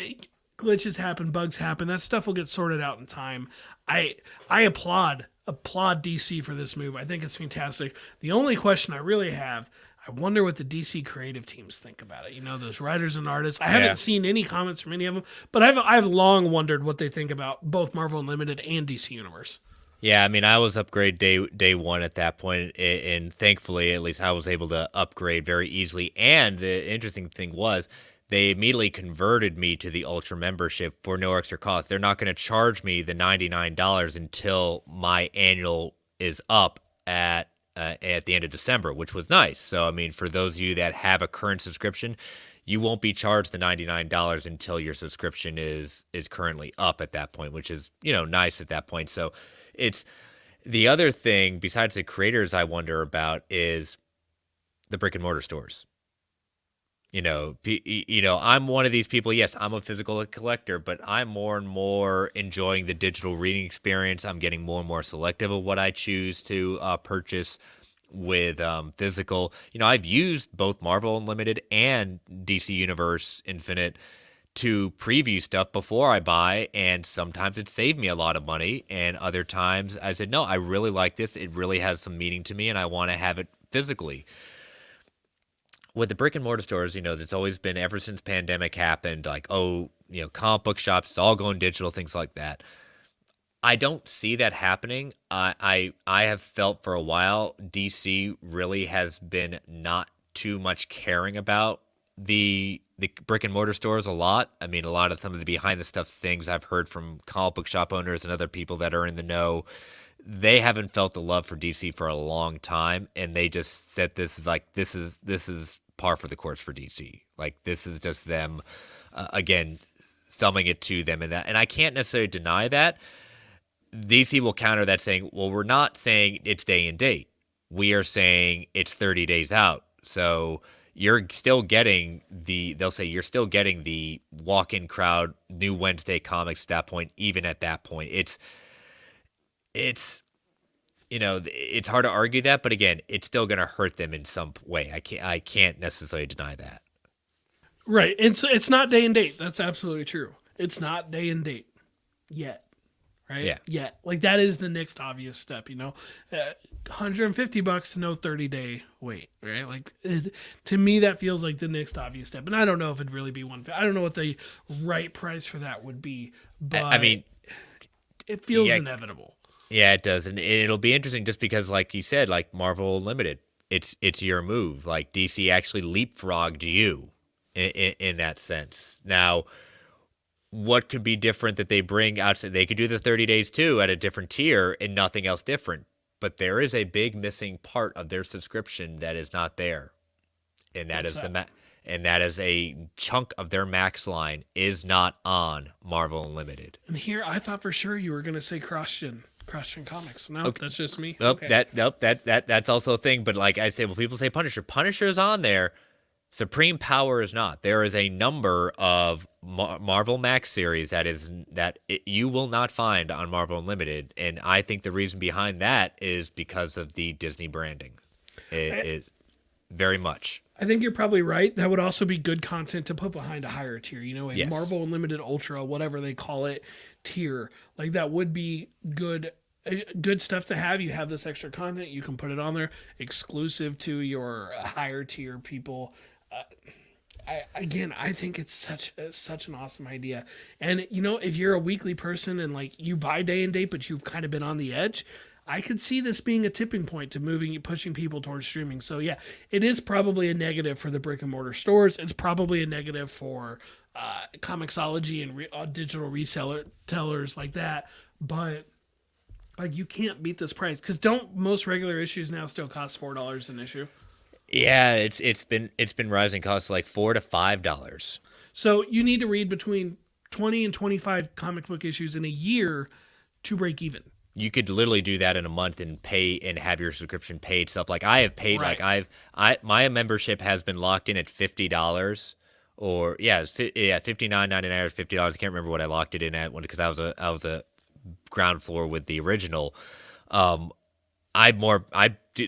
glitches happen, bugs happen. That stuff will get sorted out in time. I applaud DC for this move. I think it's fantastic. The only question I really have, I wonder what the DC creative teams think about it. Those writers and artists. I haven't seen any comments from any of them, but I've long wondered what they think about both Marvel Unlimited and DC Universe. Yeah, I was upgrade day one at that point, and thankfully, at least I was able to upgrade very easily. And the interesting thing was, they immediately converted me to the Ultra membership for no extra cost. They're not going to charge me the $99 until my annual is up at the end of December, which was nice. So, for those of you that have a current subscription, you won't be charged the $99 until your subscription is currently up at that point, which is, nice at that point. So it's the other thing besides the creators I wonder about is the brick and mortar stores. I'm one of these people. Yes, I'm a physical collector, but I'm more and more enjoying the digital reading experience. I'm getting more and more selective of what I choose to purchase with physical. I've used both Marvel Unlimited and DC Universe Infinite to preview stuff before I buy, and sometimes it saved me a lot of money, and other times I said, no, I really like this. It really has some meaning to me, and I want to have it physically. With the brick and mortar stores, there's always been, ever since pandemic happened, like, comic book shops, it's all going digital, things like that. I don't see that happening. I have felt for a while DC really has been not too much caring about the brick and mortar stores a lot. A lot of some of the behind the stuff things I've heard from comic book shop owners and other people that are in the know, they haven't felt the love for DC for a long time, and they just said this is par for the course for DC. Like, this is just them again selling it to them, and I can't necessarily deny that. DC will counter that saying, well, we're not saying it's day and date. We are saying it's 30 days out. So you're still getting they'll say you're still getting the walk-in crowd, new Wednesday comics at that point, even at that point. It's it's hard to argue that, but again, it's still going to hurt them in some way. I can't necessarily deny that. Right. It's not day and date. That's absolutely true. It's not day and date yet. Right? Yeah. Yeah. Like that is the next obvious step, $150 to no 30-day wait, right? Like to me, that feels like the next obvious step. And I don't know if it'd really be I don't know what the right price for that would be, but I mean, it feels inevitable. Yeah, it does. And it'll be interesting just because, like you said, like Marvel Unlimited, it's your move. Like DC actually leapfrogged you in that sense. Now, what could be different that they bring outside? They could do the 30 days too at a different tier and nothing else different. But there is a big missing part of their subscription that is not there. And that and that is a chunk of their Max line is not on Marvel Unlimited. And here I thought for sure you were going to say cross-gen comics. No, okay. That's just me. Nope, okay. That's also a thing. But like I say, when people say Punisher, Punisher is on there. Supreme Power is not. There is a number of Marvel Max series you will not find on Marvel Unlimited, and I think the reason behind that is because of the Disney branding. It very much. I think you're probably right. That would also be good content to put behind a higher tier, a yes. Marvel Unlimited Ultra, whatever they call it, tier. Like that would be good stuff to have. You have this extra content, you can put it on there, exclusive to your higher tier people. I think it's such an awesome idea. And if you're a weekly person and like you buy day and date, but you've kind of been on the edge, I could see this being a tipping point to pushing people towards streaming. So yeah, it is probably a negative for the brick and mortar stores. It's probably a negative for Comixology and digital resellers like that. But like you can't beat this price, because don't most regular issues now still cost $4 an issue? Yeah, it's been rising costs like $4 to $5. So you need to read between 20 and 25 comic book issues in a year to break even. You could literally do that in a month and pay and have your subscription paid stuff. Like I have paid, right. My membership has been locked in at $50, or $59.99 or $50. I can't remember what I locked it in at because I was a ground floor with the original. I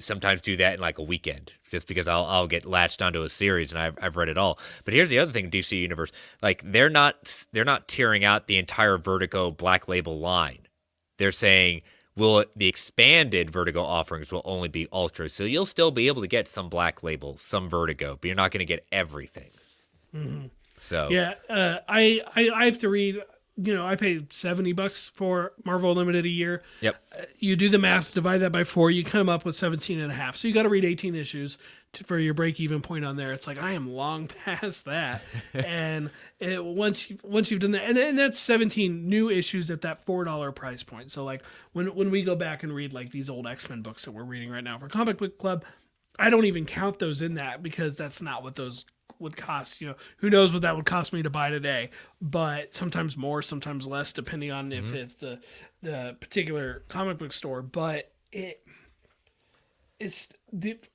sometimes do that in like a weekend just because I'll get latched onto a series and I've read it all. But here's the other thing, DC Universe, like they're not tearing out the entire Vertigo Black Label line. They're saying the expanded Vertigo offerings will only be Ultra, so you'll still be able to get some Black Label, some Vertigo, but you're not going to get everything. Mm-hmm. So yeah, I have to read. I pay $70 for Marvel Unlimited a year. Yep. You do the math, divide that by 4, you come up with 17 and a half. So you got to read 18 issues for your break-even point on there. It's like, I am long past that. And once you've done that, and that's 17 new issues at that $4 price point. So like when we go back and read like these old X-Men books that we're reading right now for Comic Book Club, I don't even count those in that because that's not what those would cost. Who knows what that would cost me to buy today, but sometimes more, sometimes less, depending on if it's the particular comic book store. But I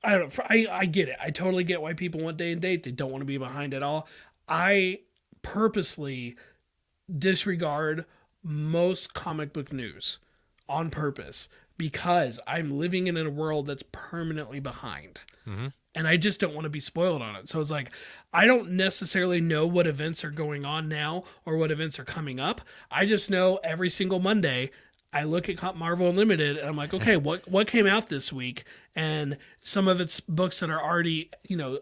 don't know. I get it. I totally get why people want day and date. They don't want to be behind at all. I purposely disregard most comic book news on purpose because I'm living in a world that's permanently behind. Mm-hmm. And I just don't want to be spoiled on it. So it's like, I don't necessarily know what events are going on now or what events are coming up. I just know every single Monday I look at Marvel Unlimited and I'm like, okay, what came out this week? And some of it's books that are already,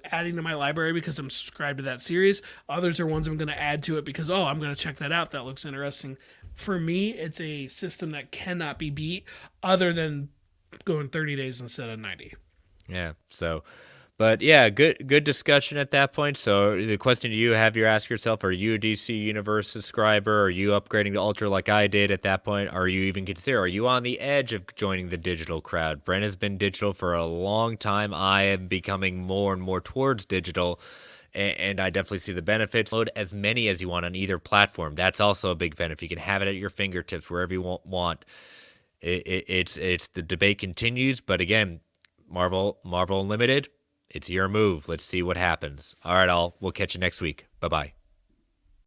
adding to my library because I'm subscribed to that series. Others are ones I'm going to add to it because, I'm going to check that out. That looks interesting. For me, it's a system that cannot be beat other than going 30 days instead of 90. Yeah. So, but yeah, good discussion at that point. So the question you ask yourself, are you a DC Universe subscriber? Are you upgrading to Ultra like I did at that point? Are you even consider? Are you on the edge of joining the digital crowd? Brent has been digital for a long time. I am becoming more and more towards digital, and I definitely see the benefits. Load as many as you want on either platform. That's also a big benefit. You can have it at your fingertips wherever you want. It's the debate continues, but again, Marvel Unlimited, it's your move. Let's see what happens. All right, we'll catch you next week. Bye-bye.